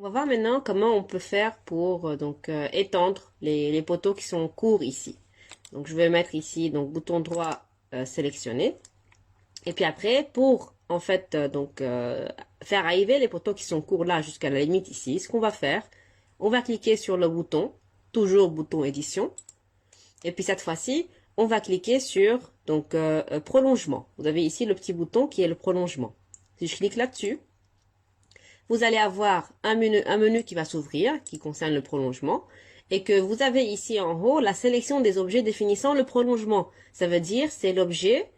On va voir maintenant comment on peut faire pour étendre les poteaux qui sont courts ici. Donc je vais mettre ici donc bouton droit sélectionné. Et puis après pour faire arriver les poteaux qui sont courts là jusqu'à la limite ici, ce qu'on va faire, on va cliquer sur le bouton, toujours bouton édition. Et puis cette fois-ci, on va cliquer sur prolongement. Vous avez ici le petit bouton qui est le prolongement. Si je clique là-dessus, vous allez avoir un menu qui va s'ouvrir, qui concerne le prolongement, et que vous avez ici en haut la sélection des objets définissant le prolongement. Ça veut dire c'est l'objet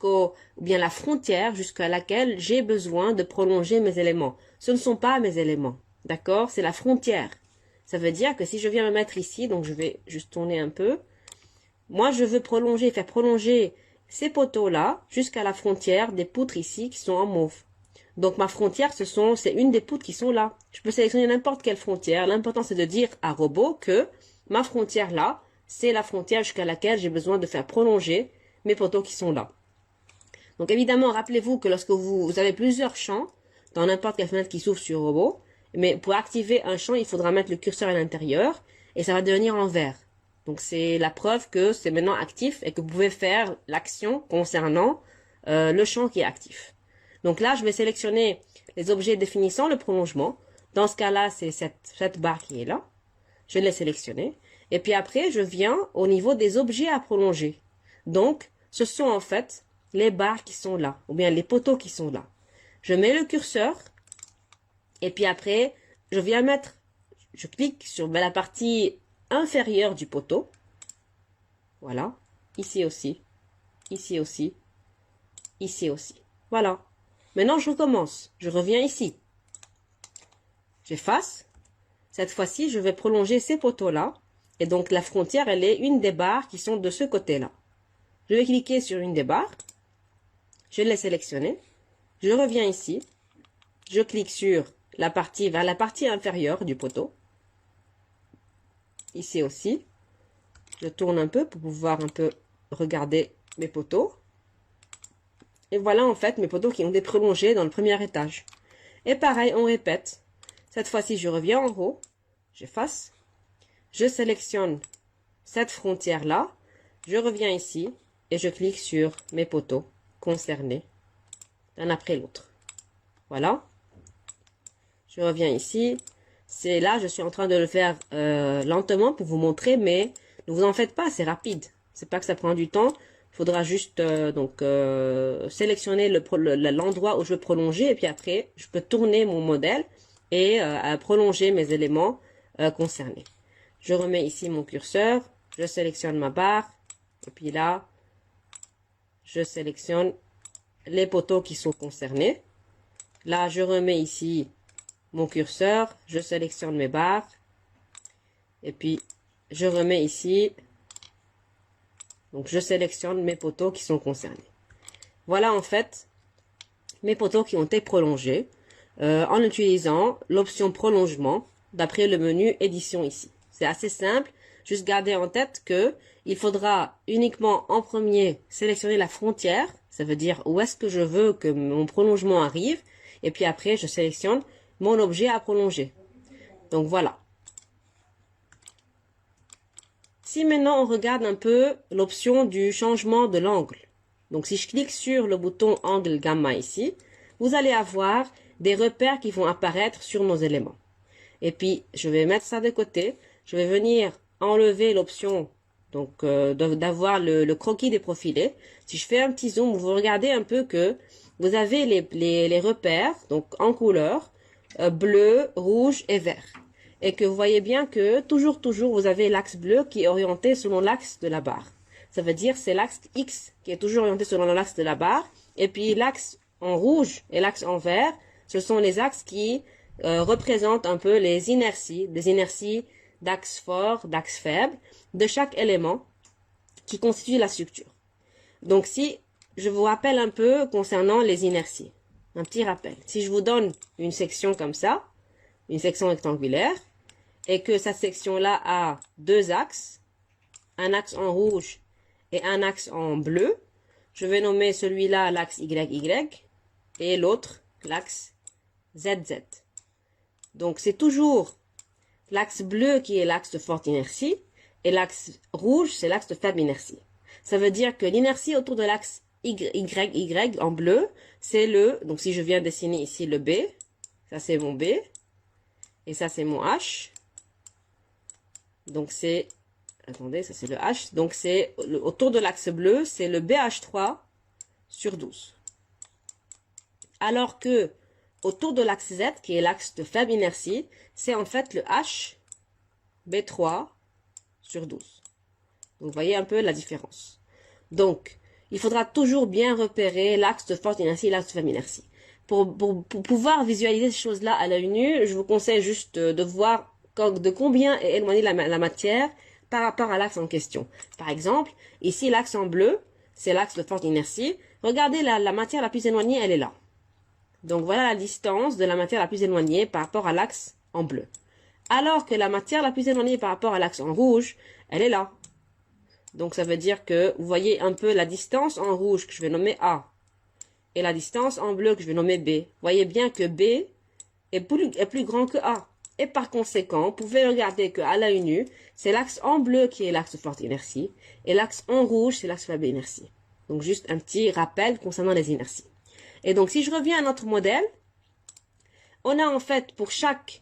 ou bien la frontière jusqu'à laquelle j'ai besoin de prolonger mes éléments. Ce ne sont pas mes éléments, d'accord? C'est la frontière. Ça veut dire que si je viens me mettre ici, donc je vais juste tourner un peu, moi je veux faire prolonger ces poteaux-là jusqu'à la frontière des poutres ici qui sont en mauve. Donc ma frontière, c'est une des poutres qui sont là. Je peux sélectionner n'importe quelle frontière. L'important c'est de dire à robot que ma frontière là, c'est la frontière jusqu'à laquelle j'ai besoin de faire prolonger mes poteaux qui sont là. Donc évidemment, rappelez-vous que lorsque vous avez plusieurs champs, dans n'importe quelle fenêtre qui s'ouvre sur robot, mais pour activer un champ, il faudra mettre le curseur à l'intérieur et ça va devenir en vert. Donc c'est la preuve que c'est maintenant actif et que vous pouvez faire l'action concernant le champ qui est actif. Donc là, je vais sélectionner les objets définissant le prolongement. Dans ce cas-là, c'est cette barre qui est là. Je l'ai sélectionnée. Et puis après, je viens au niveau des objets à prolonger. Donc, ce sont en fait les barres qui sont là, ou bien les poteaux qui sont là. Je mets le curseur. Et puis après, je clique sur la partie inférieure du poteau. Voilà. Ici aussi. Ici aussi. Ici aussi. Voilà. Maintenant, je recommence. Je reviens ici. J'efface. Cette fois-ci, je vais prolonger ces poteaux-là. Et donc, la frontière, elle est une des barres qui sont de ce côté-là. Je vais cliquer sur une des barres. Je l'ai sélectionnée. Je reviens ici. Je clique sur vers la partie inférieure du poteau. Ici aussi. Je tourne un peu pour pouvoir un peu regarder mes poteaux. Et voilà en fait mes poteaux qui ont été prolongés dans le premier étage. Et pareil, on répète. Cette fois-ci, je reviens en haut. J'efface. Je sélectionne cette frontière-là. Je reviens ici et je clique sur mes poteaux concernés, l'un après l'autre. Voilà. Je reviens ici. C'est là, je suis en train de le faire lentement pour vous montrer, mais ne vous en faites pas, c'est rapide. C'est pas que ça prend du temps. Il faudra juste sélectionner l'endroit où je veux prolonger et puis après, je peux tourner mon modèle et prolonger mes éléments concernés. Je remets ici mon curseur, je sélectionne ma barre et puis là, je sélectionne les poteaux qui sont concernés. Là, je remets ici mon curseur, je sélectionne mes barres et puis je remets ici, donc je sélectionne mes poteaux qui sont concernés. Voilà en fait mes poteaux qui ont été prolongés en utilisant l'option prolongement d'après le menu édition ici. C'est assez simple, juste garder en tête que il faudra uniquement en premier sélectionner la frontière, ça veut dire où est-ce que je veux que mon prolongement arrive, et puis après je sélectionne mon objet à prolonger. Donc voilà. Si maintenant on regarde un peu l'option du changement de l'angle. Donc si je clique sur le bouton angle gamma ici, vous allez avoir des repères qui vont apparaître sur nos éléments. Et puis je vais mettre ça de côté. Je vais venir enlever l'option d'avoir le croquis déprofilé. Si je fais un petit zoom, vous regardez un peu que vous avez les repères donc en couleur bleu, rouge et vert. Et que vous voyez bien que toujours vous avez l'axe bleu qui est orienté selon l'axe de la barre. Ça veut dire c'est l'axe X qui est toujours orienté selon l'axe de la barre. Et puis l'axe en rouge et l'axe en vert, ce sont les axes qui représentent un peu les inerties, des inerties d'axe fort, d'axe faible, de chaque élément qui constitue la structure. Donc si je vous rappelle un peu concernant les inerties, un petit rappel. Si je vous donne une section comme ça, une section rectangulaire, et que cette section-là a deux axes, un axe en rouge et un axe en bleu, je vais nommer celui-là l'axe YY et l'autre l'axe ZZ. Donc, c'est toujours l'axe bleu qui est l'axe de forte inertie et l'axe rouge, c'est l'axe de faible inertie. Ça veut dire que l'inertie autour de l'axe Y en bleu, c'est le, donc si je viens dessiner ici le B, ça c'est mon B, et ça c'est mon H. Donc c'est, attendez, ça c'est le H, donc c'est autour de l'axe bleu, c'est le BH3 sur 12. Alors que autour de l'axe Z, qui est l'axe de faible inertie, c'est en fait le H B3 sur 12. Donc vous voyez un peu la différence. Donc, il faudra toujours bien repérer l'axe de forte inertie et l'axe de faible inertie. Pour pouvoir visualiser ces choses-là à l'œil nu, je vous conseille juste de voir de combien est éloignée la matière par rapport à l'axe en question. Par exemple, ici l'axe en bleu, c'est l'axe de forte inertie. Regardez la matière la plus éloignée, elle est là. Donc voilà la distance de la matière la plus éloignée par rapport à l'axe en bleu. Alors que la matière la plus éloignée par rapport à l'axe en rouge, elle est là. Donc ça veut dire que vous voyez un peu la distance en rouge que je vais nommer A et la distance en bleu que je vais nommer B. Vous voyez bien que B est plus grand que A. Et par conséquent, vous pouvez regarder qu'à l'œil nu, c'est l'axe en bleu qui est l'axe de forte inertie et l'axe en rouge, c'est l'axe de faible inertie. Donc juste un petit rappel concernant les inerties. Et donc si je reviens à notre modèle, on a en fait pour chaque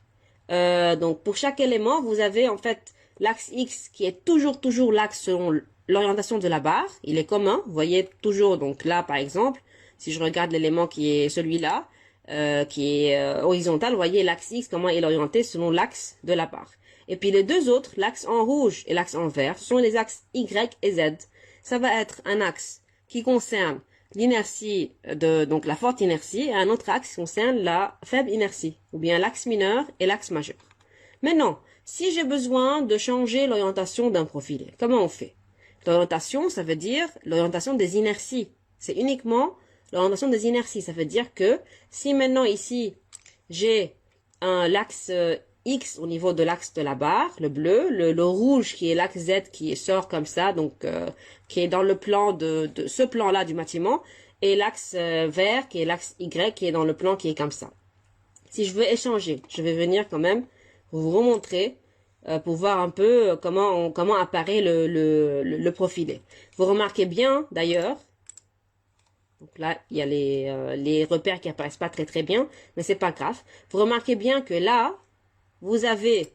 élément, vous avez en fait l'axe X qui est toujours l'axe selon l'orientation de la barre. Il est commun. Vous voyez toujours, donc là par exemple, si je regarde l'élément qui est celui-là, qui est horizontal, vous voyez l'axe X, comment il est orienté selon l'axe de la barre. Et puis les deux autres, l'axe en rouge et l'axe en vert, sont les axes Y et Z. Ça va être un axe qui concerne l'inertie donc la forte inertie, et un autre axe qui concerne la faible inertie, ou bien l'axe mineur et l'axe majeur. Maintenant, si j'ai besoin de changer l'orientation d'un profilé, comment on fait? L'orientation, ça veut dire l'orientation des inerties. C'est uniquement l'orientation des inerties. Ça veut dire que si maintenant ici, j'ai l'axe X au niveau de l'axe de la barre, le bleu, le rouge qui est l'axe Z qui sort comme ça, donc qui est dans le plan de ce plan-là du bâtiment, et l'axe vert qui est l'axe Y qui est dans le plan qui est comme ça. Si je veux échanger, je vais venir quand même vous remontrer pour voir un peu comment apparaît le profilé. Vous remarquez bien d'ailleurs, donc là il y a les repères qui apparaissent pas très bien, mais c'est pas grave. Vous remarquez bien que là vous avez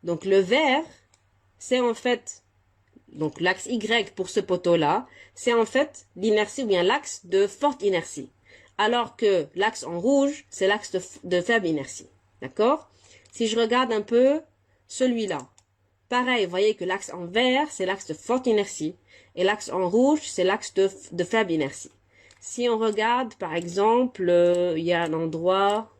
donc le vert, c'est en fait donc l'axe Y pour ce poteau là, c'est en fait l'inertie ou bien l'axe de forte inertie, alors que l'axe en rouge c'est l'axe de faible inertie. D'accord? Si je regarde un peu celui-là, pareil, vous voyez que l'axe en vert, c'est l'axe de forte inertie, et l'axe en rouge, c'est l'axe de faible inertie. Si on regarde, par exemple, il y a un endroit,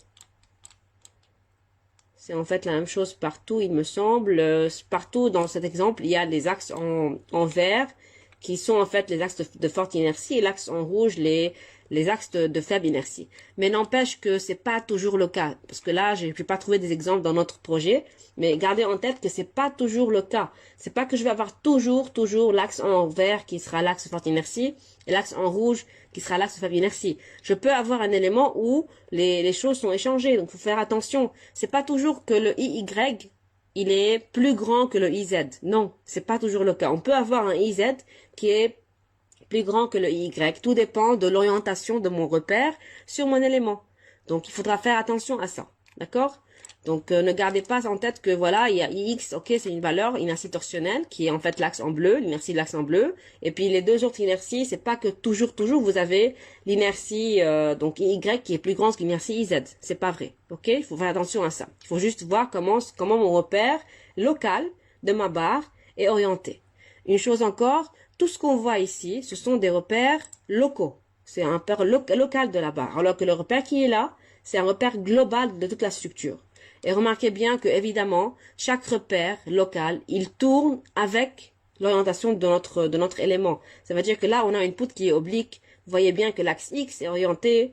c'est en fait la même chose partout, il me semble. Partout dans cet exemple, il y a les axes en vert, qui sont en fait les axes de forte inertie, et l'axe en rouge, les axes de faible inertie. Mais n'empêche que c'est pas toujours le cas, parce que là, je n'ai pas trouvé des exemples dans notre projet, mais gardez en tête que c'est pas toujours le cas. C'est pas que je vais avoir toujours l'axe en vert qui sera l'axe de forte inertie, et l'axe en rouge qui sera l'axe de faible inertie. Je peux avoir un élément où les choses sont échangées, donc faut faire attention. C'est pas toujours que le IY, il est plus grand que le IZ. Non, c'est pas toujours le cas. On peut avoir un IZ qui est plus grand que le Y. Tout dépend de l'orientation de mon repère sur mon élément. Donc, il faudra faire attention à ça. D'accord? Donc, ne gardez pas en tête que voilà, il y a Ix, ok, c'est une valeur, inertie torsionnelle, qui est en fait l'axe en bleu, l'inertie de l'axe en bleu. Et puis, les deux autres inerties, c'est pas que toujours, vous avez l'inertie, donc Y qui est plus grande que l'inertie IZ. C'est pas vrai. Ok? Il faut faire attention à ça. Il faut juste voir comment mon repère local de ma barre est orienté. Une chose encore, tout ce qu'on voit ici, ce sont des repères locaux. C'est un repère local de la barre. Alors que le repère qui est là, c'est un repère global de toute la structure. Et remarquez bien que, évidemment, chaque repère local, il tourne avec l'orientation de notre élément. Ça veut dire que là, on a une poutre qui est oblique. Vous voyez bien que l'axe X est orienté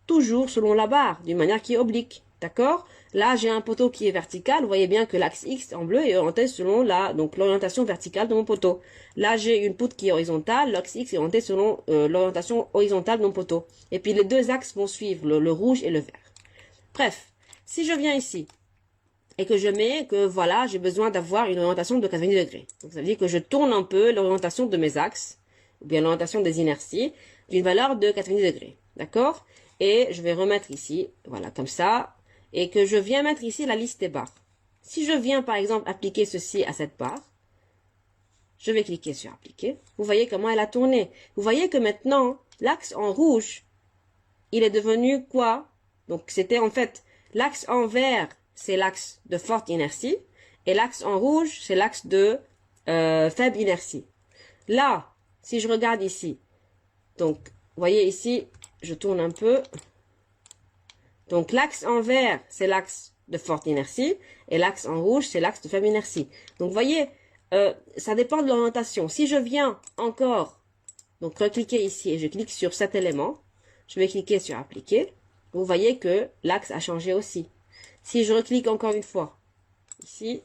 toujours selon la barre, d'une manière qui est oblique. D'accord? Là, j'ai un poteau qui est vertical. Vous voyez bien que l'axe X en bleu est orienté selon l'orientation verticale de mon poteau. Là, j'ai une poutre qui est horizontale. L'axe X est orienté selon l'orientation horizontale de mon poteau. Et puis, les deux axes vont suivre, le rouge et le vert. Bref, Si je viens ici et que je mets que voilà, j'ai besoin d'avoir une orientation de 90 degrés. Donc ça veut dire que je tourne un peu l'orientation de mes axes, ou bien l'orientation des inerties, d'une valeur de 90 degrés. D'accord? Et je vais remettre ici, voilà, comme ça, et que je viens mettre ici la liste des barres. Si je viens par exemple appliquer ceci à cette barre, je vais cliquer sur appliquer. Vous voyez comment elle a tourné. Vous voyez que maintenant, l'axe en rouge, il est devenu quoi? Donc c'était en fait l'axe en vert, c'est l'axe de forte inertie, et l'axe en rouge, c'est l'axe de faible inertie. Là, si je regarde ici, donc vous voyez ici, je tourne un peu. Donc l'axe en vert, c'est l'axe de forte inertie, et l'axe en rouge, c'est l'axe de faible inertie. Donc vous voyez, ça dépend de l'orientation. Si je viens encore, donc recliquer ici, et je clique sur cet élément, je vais cliquer sur appliquer, vous voyez que l'axe a changé aussi. Si je reclique encore une fois, ici,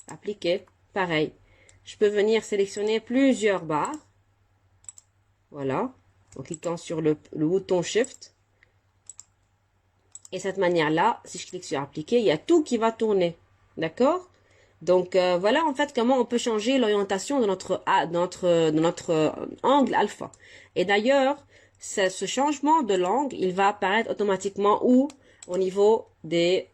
appliquer, pareil. Je peux venir sélectionner plusieurs barres, voilà, en cliquant sur le bouton Shift. Et cette manière-là, si je clique sur appliquer, il y a tout qui va tourner. D'accord? Donc, voilà en fait comment on peut changer l'orientation de notre angle alpha. Et d'ailleurs, ce changement de l'angle, il va apparaître automatiquement où? Au niveau du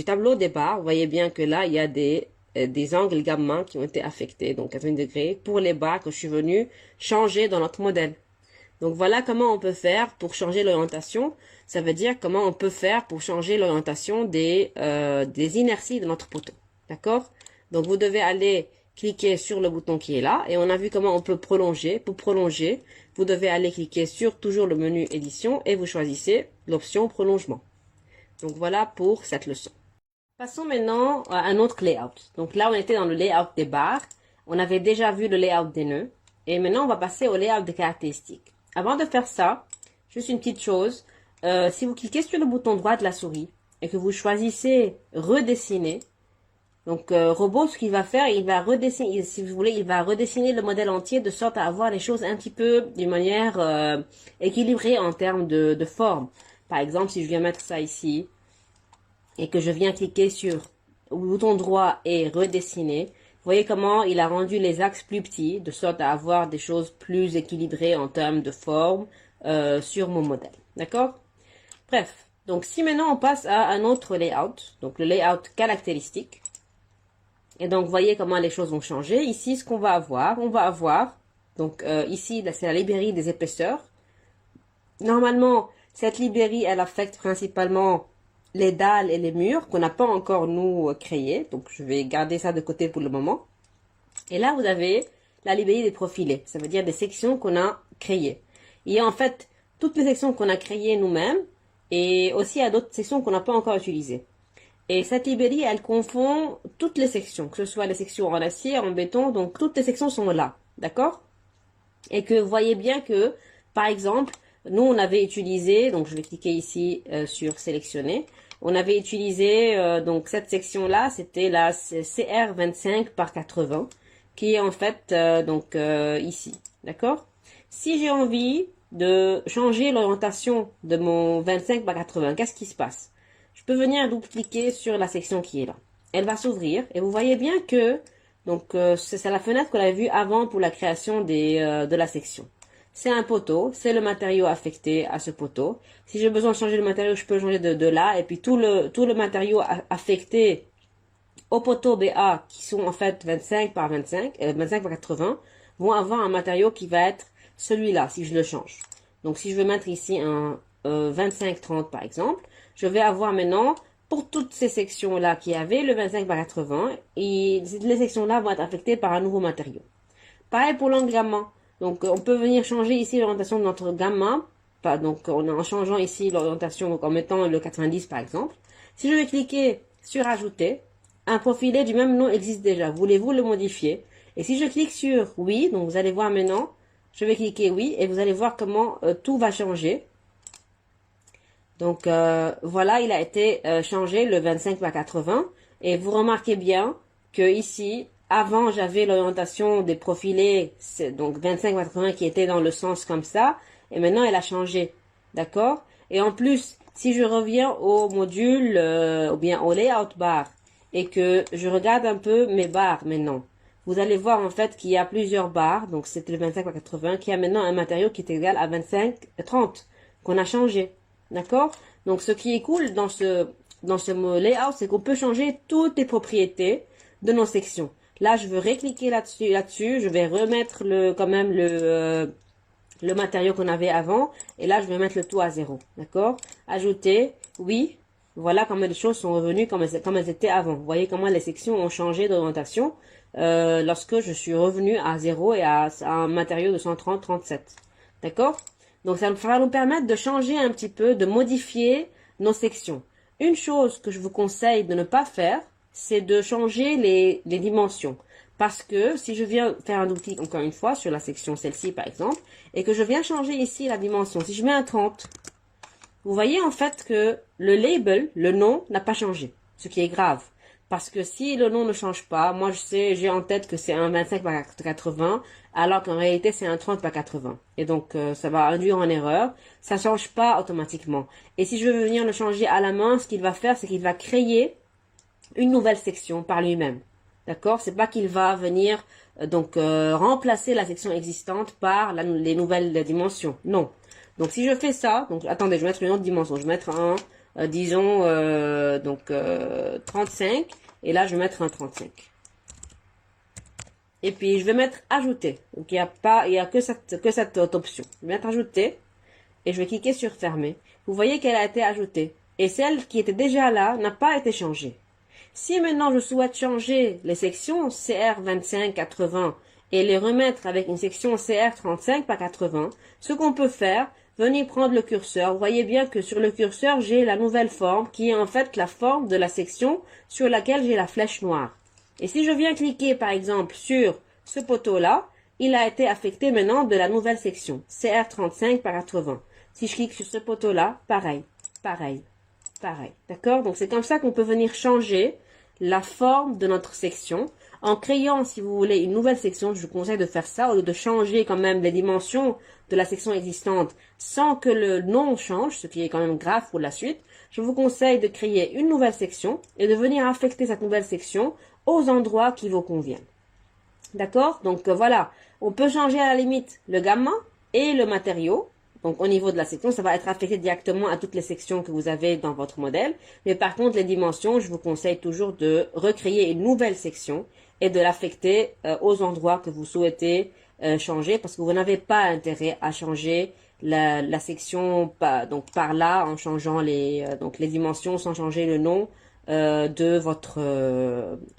tableau des barres. Vous voyez bien que là, il y a des angles gamma qui ont été affectés, donc à 20 degrés, pour les barres que je suis venu changer dans notre modèle. Donc voilà comment on peut faire pour changer l'orientation. Ça veut dire comment on peut faire pour changer l'orientation des inerties de notre poteau. D'accord? Donc vous devez aller cliquer sur le bouton qui est là. Et on a vu comment on peut prolonger. Pour prolonger, vous devez aller cliquer sur toujours le menu édition et vous choisissez l'option prolongement. Donc voilà pour cette leçon. Passons maintenant à un autre layout. Donc là on était dans le layout des barres. On avait déjà vu le layout des nœuds. Et maintenant on va passer au layout des caractéristiques. Avant de faire ça, juste une petite chose, si vous cliquez sur le bouton droit de la souris et que vous choisissez redessiner, donc robot, ce qu'il va faire, il va redessiner, si vous voulez, il va redessiner le modèle entier de sorte à avoir les choses un petit peu d'une manière équilibrée en termes de forme. Par exemple, si je viens mettre ça ici et que je viens cliquer sur le bouton droit et redessiner, vous voyez comment il a rendu les axes plus petits, de sorte à avoir des choses plus équilibrées en termes de forme sur mon modèle. D'accord? Bref, donc si maintenant on passe à un autre layout, donc le layout caractéristique, et donc vous voyez comment les choses vont changer. Ici, ce qu'on va avoir, donc ici, c'est la librairie des épaisseurs. Normalement, cette librairie, elle affecte principalement les dalles et les murs qu'on n'a pas encore nous créés. Donc je vais garder ça de côté pour le moment. Et là vous avez la librairie des profilés, ça veut dire des sections qu'on a créées. Il y a en fait toutes les sections qu'on a créées nous-mêmes et aussi il y a d'autres sections qu'on n'a pas encore utilisées. Et cette librairie elle confond toutes les sections, que ce soit les sections en acier, en béton, donc toutes les sections sont là, d'accord? Et que vous voyez bien que par exemple nous on avait utilisé, donc je vais cliquer ici sur sélectionner. On avait utilisé donc cette section là, c'était la CR25 par 80 qui est en fait ici, d'accord? Si j'ai envie de changer l'orientation de mon 25 par 80, qu'est-ce qui se passe? Je peux venir double-cliquer sur la section qui est là. Elle va s'ouvrir et vous voyez bien que donc c'est la fenêtre qu'on avait vue avant pour la création de la section. C'est un poteau, c'est le matériau affecté à ce poteau. Si j'ai besoin de changer le matériau, je peux changer de là. Et puis tout le matériau affecté au poteau BA, qui sont en fait 25 par 80, vont avoir un matériau qui va être celui-là, si je le change. Donc si je veux mettre ici un 25-30 par exemple, je vais avoir maintenant, pour toutes ces sections-là qui avaient le 25 par 80, et les sections-là vont être affectées par un nouveau matériau. Pareil pour l'angle gamma. Donc, on peut venir changer ici l'orientation de notre gamma. Donc, en changeant ici l'orientation, en mettant le 90 par exemple. Si je vais cliquer sur ajouter, un profilé du même nom existe déjà. Voulez-vous le modifier? Et si je clique sur oui, donc vous allez voir maintenant, je vais cliquer oui et vous allez voir comment tout va changer. Donc, voilà, il a été changé le 25 par 80. Et vous remarquez bien que ici, avant, j'avais l'orientation des profilés, donc 25-80 qui était dans le sens comme ça. Et maintenant, elle a changé. D'accord? Et en plus, Si je reviens au module ou bien au layout bar et que je regarde un peu mes barres maintenant, vous allez voir en fait qu'il y a plusieurs barres, donc c'était le 25 par 80, qui a maintenant un matériau qui est égal à 25, 30, qu'on a changé. D'accord? Donc ce qui est cool dans ce layout, c'est qu'on peut changer toutes les propriétés de nos sections. Là, je veux recliquer là-dessus, je vais remettre quand même le matériau qu'on avait avant, et là, je vais mettre le tout à 0. D'accord? Ajouter, oui. Voilà comment les choses sont revenues comme elles étaient avant. Vous voyez comment les sections ont changé d'orientation lorsque je suis revenu à 0 et à un matériau de 130, 37. D'accord? Donc ça va nous permettre de changer un petit peu, de modifier nos sections. Une chose que je vous conseille de ne pas faire, c'est de changer les dimensions. Parce que si je viens faire un double-clic encore une fois sur la section celle-ci par exemple, et que je viens changer ici la dimension, si je mets un 30, vous voyez en fait que le label, le nom, n'a pas changé, ce qui est grave. Parce que si le nom ne change pas, moi j'ai en tête que c'est un 25 par 80, alors qu'en réalité c'est un 30 par 80. Et donc ça va induire en erreur, ça ne change pas automatiquement. Et si je veux venir le changer à la main, ce qu'il va faire, c'est qu'il va créer une nouvelle section par lui-même. D'accord? C'est pas qu'il va venir remplacer la section existante par les nouvelles dimensions. Non. Donc si je fais ça, donc attendez, je vais mettre une autre dimension. Je vais mettre un, disons, 35. Et là, je vais mettre un 35. Et puis, je vais mettre ajouter. Donc, il y a que cette option. Je vais mettre ajouter. Et je vais cliquer sur fermer. Vous voyez qu'elle a été ajoutée. Et celle qui était déjà là n'a pas été changée. Si maintenant je souhaite changer les sections CR25, 80 et les remettre avec une section CR35 par 80, ce qu'on peut faire, venir prendre le curseur. Vous voyez bien que sur le curseur, j'ai la nouvelle forme qui est en fait la forme de la section sur laquelle j'ai la flèche noire. Et si je viens cliquer par exemple sur ce poteau-là, il a été affecté maintenant de la nouvelle section CR35 par 80. Si je clique sur ce poteau-là, pareil. D'accord? Donc c'est comme ça qu'on peut venir changer la forme de notre section en créant, si vous voulez, une nouvelle section. Je vous conseille de faire ça au lieu de changer quand même les dimensions de la section existante sans que le nom change, ce qui est quand même grave pour la suite. Je vous conseille de créer une nouvelle section et de venir affecter cette nouvelle section aux endroits qui vous conviennent. D'accord? Donc voilà, on peut changer à la limite le gamma et le matériau. Donc au niveau de la section, ça va être affecté directement à toutes les sections que vous avez dans votre modèle. Mais par contre, les dimensions, je vous conseille toujours de recréer une nouvelle section et de l'affecter aux endroits que vous souhaitez changer, parce que vous n'avez pas intérêt à changer la section par là en changeant les dimensions sans changer le nom de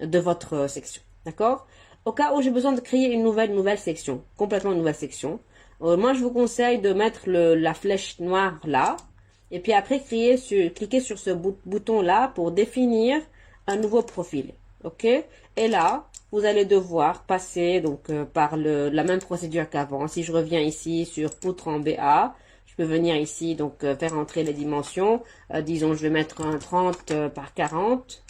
votre section. D'accord? Au cas où j'ai besoin de créer une nouvelle section, complètement une nouvelle section, moi, je vous conseille de mettre la flèche noire là. Et puis après, cliquer sur ce bouton là pour définir un nouveau profil. OK? Et là, vous allez devoir passer par la même procédure qu'avant. Si je reviens ici sur poutre en BA, je peux venir ici faire entrer les dimensions. Disons, je vais mettre un 30 par 40.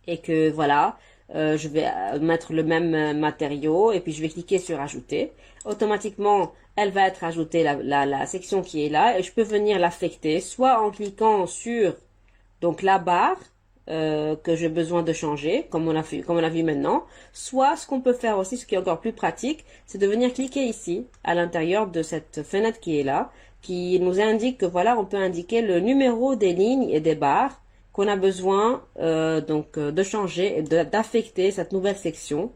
Et que voilà. Je vais mettre le même matériau et puis je vais cliquer sur ajouter. Automatiquement, elle va être ajoutée la section qui est là et je peux venir l'affecter soit en cliquant sur la barre que j'ai besoin de changer, comme on a vu maintenant, soit ce qu'on peut faire aussi, ce qui est encore plus pratique, c'est de venir cliquer ici à l'intérieur de cette fenêtre qui est là, qui nous indique que voilà, on peut indiquer le numéro des lignes et des barres qu'on a besoin de changer et d'affecter cette nouvelle section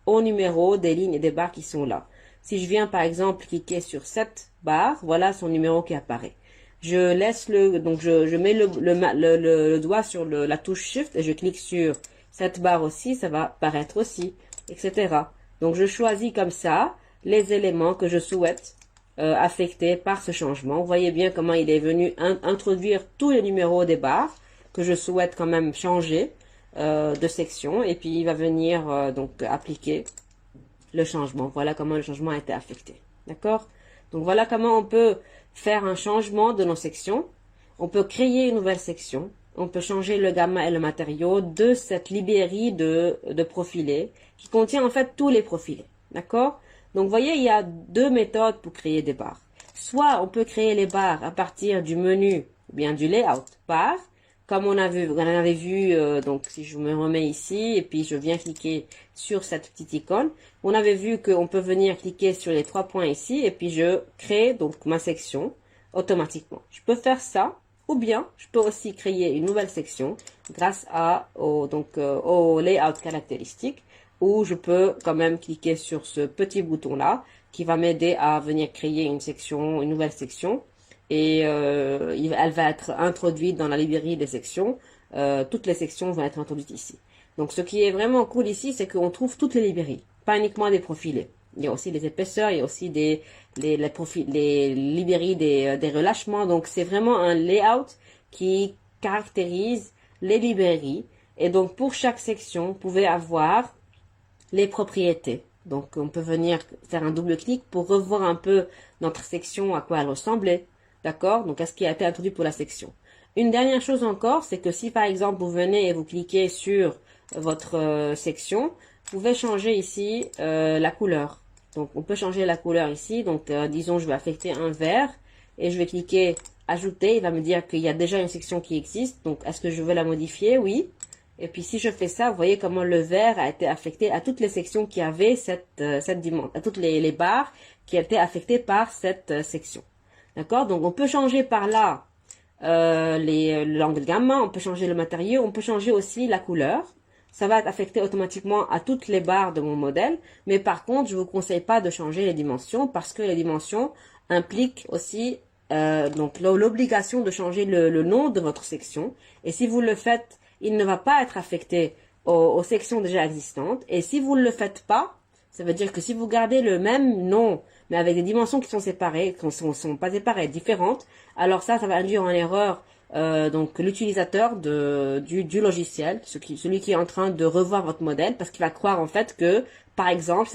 au numéro des lignes et des barres qui sont là. Si je viens par exemple cliquer sur cette barre, voilà son numéro qui apparaît. Je laisse je mets le doigt sur la touche Shift et je clique sur cette barre aussi, ça va apparaître aussi, etc. Donc je choisis comme ça les éléments que je souhaite affecter par ce changement. Vous voyez bien comment il est venu introduire tous les numéros des barres que je souhaite quand même changer de section et puis il va venir appliquer le changement. Voilà comment le changement a été affecté. D'accord? Donc voilà comment on peut faire un changement de nos sections. On peut créer une nouvelle section. On peut changer le gamma et le matériau de cette librairie de profilés qui contient en fait tous les profilés. D'accord? Donc vous voyez, il y a deux méthodes pour créer des barres. Soit on peut créer les barres à partir du menu, ou bien du layout bar, comme on avait vu, donc si je me remets ici, et puis je viens cliquer sur cette petite icône, on avait vu qu'on peut venir cliquer sur les 3 points ici, et puis je crée donc ma section automatiquement. Je peux faire ça, ou bien je peux aussi créer une nouvelle section grâce au layout caractéristique, où je peux quand même cliquer sur ce petit bouton là, qui va m'aider à venir créer une nouvelle section. Et elle va être introduite dans la librairie des sections. Toutes les sections vont être introduites ici. Donc ce qui est vraiment cool ici, c'est qu'on trouve toutes les librairies, pas uniquement des profilés. Il y a aussi des épaisseurs, il y a aussi les librairies des relâchements. Donc c'est vraiment un layout qui caractérise les librairies. Et donc pour chaque section, vous pouvez avoir les propriétés. Donc on peut venir faire un double clic pour revoir un peu notre section, à quoi elle ressemblait. D'accord? Donc, à ce qui a été introduit pour la section. Une dernière chose encore, c'est que si par exemple vous venez et vous cliquez sur votre section, vous pouvez changer ici la couleur. Donc, on peut changer la couleur ici. Donc, disons, je vais affecter un vert et je vais cliquer ajouter. Il va me dire qu'il y a déjà une section qui existe. Donc, est-ce que je veux la modifier? Oui. Et puis, si je fais ça, vous voyez comment le vert a été affecté à toutes les sections qui avaient cette dimension, à toutes les barres qui étaient affectées par cette section. D'accord? Donc, on peut changer par là l'angle gamma, on peut changer le matériau, on peut changer aussi la couleur. Ça va être affecté automatiquement à toutes les barres de mon modèle. Mais par contre, je ne vous conseille pas de changer les dimensions parce que les dimensions impliquent aussi donc l'obligation de changer le nom de votre section. Et si vous le faites, il ne va pas être affecté aux sections déjà existantes. Et si vous ne le faites pas, ça veut dire que si vous gardez le même nom, mais avec des dimensions qui sont séparées, qui sont pas séparées, différentes, alors ça va induire en erreur donc l'utilisateur du logiciel, celui qui est en train de revoir votre modèle, parce qu'il va croire en fait que, par exemple,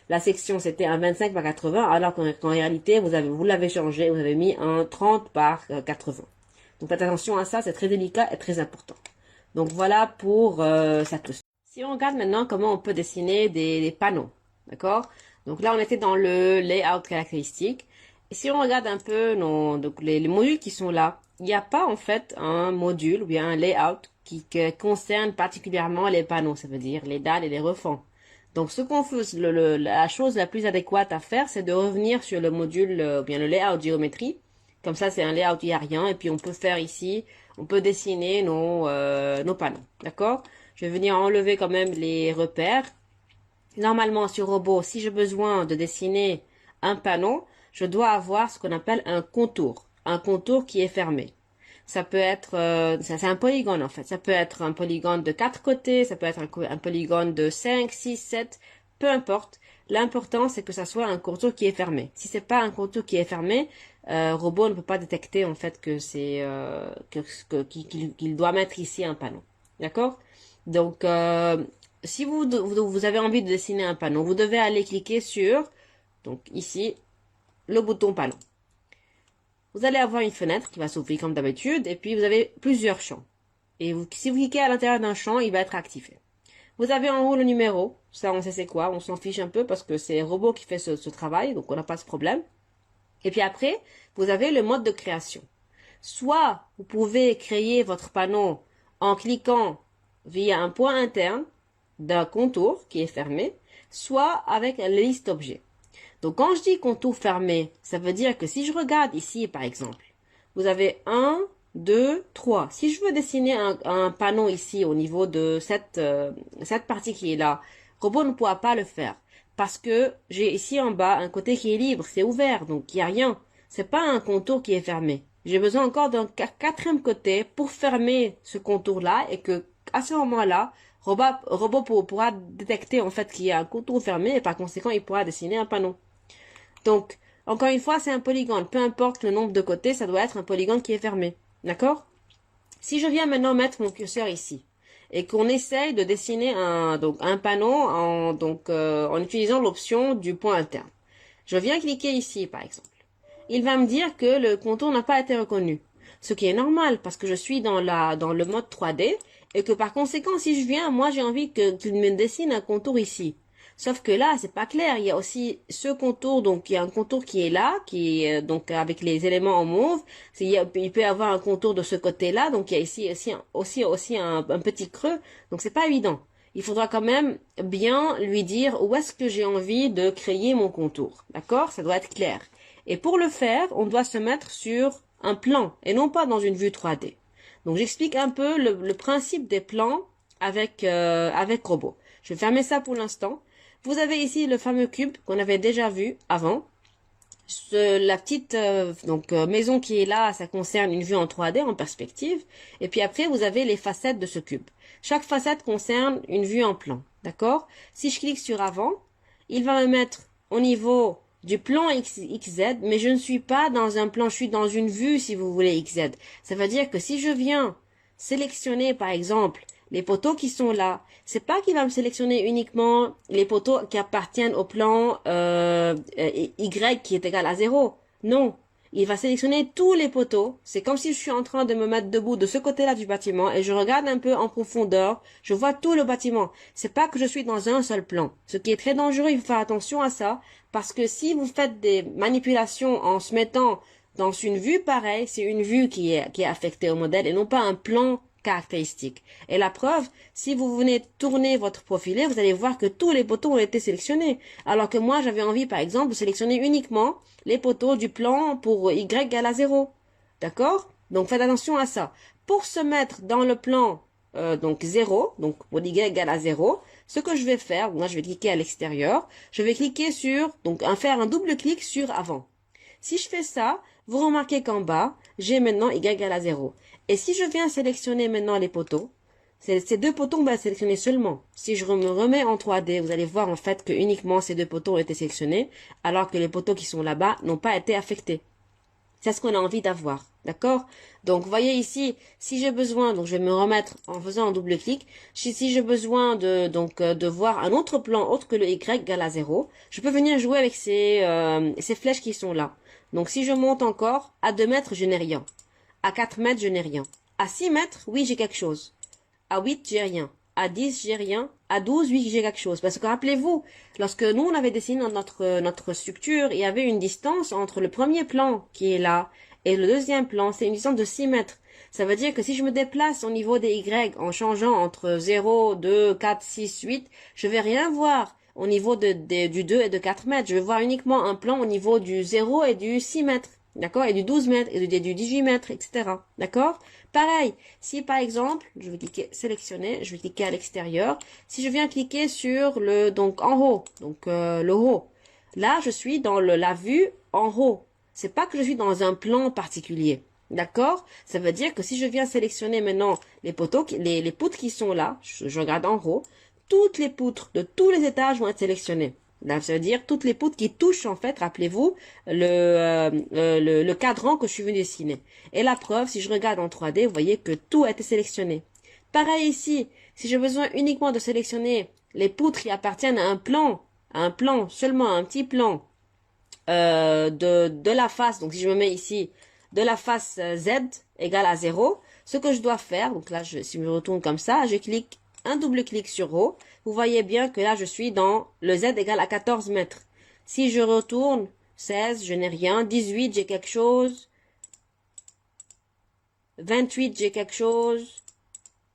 la section c'était un 25 par 80, alors qu'en réalité vous l'avez changé, vous avez mis un 30 par 80. Donc faites attention à ça, c'est très délicat et très important. Donc voilà pour cette leçon. Si on regarde maintenant comment on peut dessiner des panneaux, d'accord? Donc là, on était dans le layout caractéristique. Et si on regarde un peu donc les modules qui sont là, il n'y a pas en fait un module ou bien un layout qui concerne particulièrement les panneaux, ça veut dire les dalles et les refends. Donc ce qu'on fait, la chose la plus adéquate à faire, c'est de revenir sur le module ou bien le layout géométrie. Comme ça, c'est un layout iarien et puis on peut faire ici, on peut dessiner nos panneaux, d'accord? Je vais venir enlever quand même les repères. Normalement, sur robot, si j'ai besoin de dessiner un panneau, je dois avoir ce qu'on appelle un contour qui est fermé. Ça peut être, c'est un polygone en fait, ça peut être un polygone de 4 côtés, ça peut être un polygone de 5, 6, 7, peu importe. L'important, c'est que ça soit un contour qui est fermé. Si c'est pas un contour qui est fermé, robot ne peut pas détecter en fait que c'est qu'il doit mettre ici un panneau. D'accord? Donc, si vous avez envie de dessiner un panneau, vous devez aller cliquer sur, donc ici, le bouton panneau. Vous allez avoir une fenêtre qui va s'ouvrir comme d'habitude, et puis vous avez plusieurs champs. Et si vous cliquez à l'intérieur d'un champ, il va être activé. Vous avez en haut le numéro, ça on sait c'est quoi, on s'en fiche un peu parce que c'est robot qui fait ce travail, donc on n'a pas ce problème. Et puis après, vous avez le mode de création. Soit vous pouvez créer votre panneau en cliquant via un point interne d'un contour qui est fermé, soit avec la liste objet. Donc quand je dis contour fermé, ça veut dire que si je regarde ici par exemple, vous avez 1, 2, 3. Si je veux dessiner un panneau ici au niveau de cette partie qui est là, robot ne pourra pas le faire. Parce que j'ai ici en bas un côté qui est libre, c'est ouvert, donc il n'y a rien. C'est pas un contour qui est fermé. J'ai besoin encore d'un quatrième côté pour fermer ce contour-là et que à ce moment-là, robot pourra détecter en fait qu'il y a un contour fermé et par conséquent il pourra dessiner un panneau. Donc, encore une fois, c'est un polygone. Peu importe le nombre de côtés, ça doit être un polygone qui est fermé. D'accord? Si je viens maintenant mettre mon curseur ici et qu'on essaye de dessiner un panneau en utilisant l'option du point interne. Je viens cliquer ici par exemple. Il va me dire que le contour n'a pas été reconnu. Ce qui est normal parce que je suis dans le mode 3D et que par conséquent, si je viens, moi j'ai envie qu'il me dessine un contour ici. Sauf que là, c'est pas clair. Il y a aussi ce contour, donc il y a un contour qui est là, qui est donc avec les éléments en mauve. Il peut y avoir un contour de ce côté-là, donc il y a ici aussi un petit creux. Donc c'est pas évident. Il faudra quand même bien lui dire où est-ce que j'ai envie de créer mon contour. D'accord? Ça doit être clair. Et pour le faire, on doit se mettre sur un plan et non pas dans une vue 3D. Donc j'explique un peu le principe des plans avec Robot. Je vais fermer ça pour l'instant. Vous avez ici le fameux cube qu'on avait déjà vu avant. La petite maison qui est là, ça concerne une vue en 3D, en perspective. Et puis après, vous avez les facettes de ce cube. Chaque facette concerne une vue en plan. D'accord? Si je clique sur avant, il va me mettre au niveau du plan XZ, mais je ne suis pas dans un plan, je suis dans une vue, si vous voulez, XZ. Ça veut dire que si je viens sélectionner, par exemple, les poteaux qui sont là, c'est pas qu'il va me sélectionner uniquement les poteaux qui appartiennent au plan Y qui est égal à 0. Non, il va sélectionner tous les poteaux. C'est comme si je suis en train de me mettre debout de ce côté-là du bâtiment et je regarde un peu en profondeur. Je vois tout le bâtiment. C'est pas que je suis dans un seul plan. Ce qui est très dangereux, il faut faire attention à ça parce que si vous faites des manipulations en se mettant dans une vue pareille, c'est une vue qui est affectée au modèle et non pas un plan caractéristique. Et la preuve, si vous venez tourner votre profilé, vous allez voir que tous les poteaux ont été sélectionnés. Alors que moi, j'avais envie, par exemple, de sélectionner uniquement les poteaux du plan pour Y égale à 0. D'accord? Donc, faites attention à ça. Pour se mettre dans le plan, 0, donc pour Y égale à 0, ce que je vais faire, moi, je vais cliquer à l'extérieur, je vais cliquer sur, faire un double clic sur avant. Si je fais ça, vous remarquez qu'en bas, j'ai maintenant Y égale à 0. Et si je viens sélectionner maintenant les poteaux, ces deux poteaux, on va les sélectionner seulement. Si je me remets en 3D, vous allez voir en fait que uniquement ces deux poteaux ont été sélectionnés, alors que les poteaux qui sont là-bas n'ont pas été affectés. C'est ce qu'on a envie d'avoir. D'accord? Donc, vous voyez ici, si j'ai besoin, donc je vais me remettre en faisant un double clic, si j'ai besoin de voir un autre plan autre que le Y égale à 0, je peux venir jouer avec ces flèches qui sont là. Donc, si je monte encore, à 2 mètres, je n'ai rien. À 4 mètres, je n'ai rien. À 6 mètres, oui, j'ai quelque chose. À 8, j'ai rien. À 10, j'ai rien. À 12, oui, j'ai quelque chose. Parce que rappelez-vous, lorsque nous, on avait dessiné notre structure, il y avait une distance entre le premier plan qui est là et le deuxième plan. C'est une distance de 6 mètres. Ça veut dire que si je me déplace au niveau des Y en changeant entre 0, 2, 4, 6, 8, je vais rien voir au niveau du 2 et de 4 mètres. Je vais voir uniquement un plan au niveau du 0 et du 6 mètres. D'accord? Et du 12 mètres, et du 18 mètres, etc. D'accord? Pareil, si par exemple, je vais cliquer sélectionner, je vais cliquer à l'extérieur. Si je viens cliquer sur en haut, le haut. Là, je suis dans la vue en haut. C'est pas que je suis dans un plan particulier. D'accord? Ça veut dire que si je viens sélectionner maintenant les poteaux, les poutres qui sont là, je regarde en haut, toutes les poutres de tous les étages vont être sélectionnées. Là, ça veut dire toutes les poutres qui touchent, en fait, rappelez-vous, le cadran que je suis venu dessiner. Et la preuve, si je regarde en 3D, vous voyez que tout a été sélectionné. Pareil ici, si j'ai besoin uniquement de sélectionner les poutres qui appartiennent à un plan, seulement un petit plan de la face, donc si je me mets ici, de la face Z égale à 0, ce que je dois faire, donc là, si je me retourne comme ça, je clique un double clic sur haut, vous voyez bien que là, je suis dans le Z égale à 14 mètres. Si je retourne, 16, je n'ai rien. 18, j'ai quelque chose. 28, j'ai quelque chose.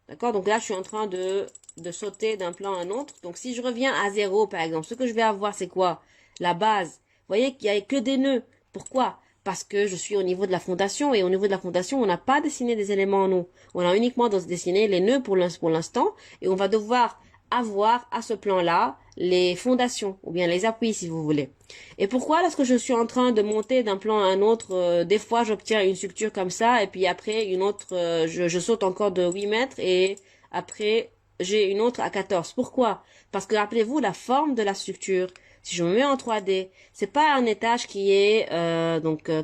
D'accord? Donc là, je suis en train de sauter d'un plan à un autre. Donc, si je reviens à 0, par exemple, ce que je vais avoir, c'est quoi? La base. Vous voyez qu'il n'y a que des nœuds. Pourquoi? Parce que je suis au niveau de la fondation et au niveau de la fondation, on n'a pas dessiné des éléments en nous. On a uniquement dessiné les nœuds pour l'instant et on va devoir avoir à ce plan-là les fondations ou bien les appuis si vous voulez. Et pourquoi lorsque je suis en train de monter d'un plan à un autre, des fois j'obtiens une structure comme ça et puis après une autre, je saute encore de 8 mètres et après j'ai une autre à 14. Pourquoi? Parce que rappelez-vous la forme de la structure. Si je me mets en 3D, c'est pas un étage qui est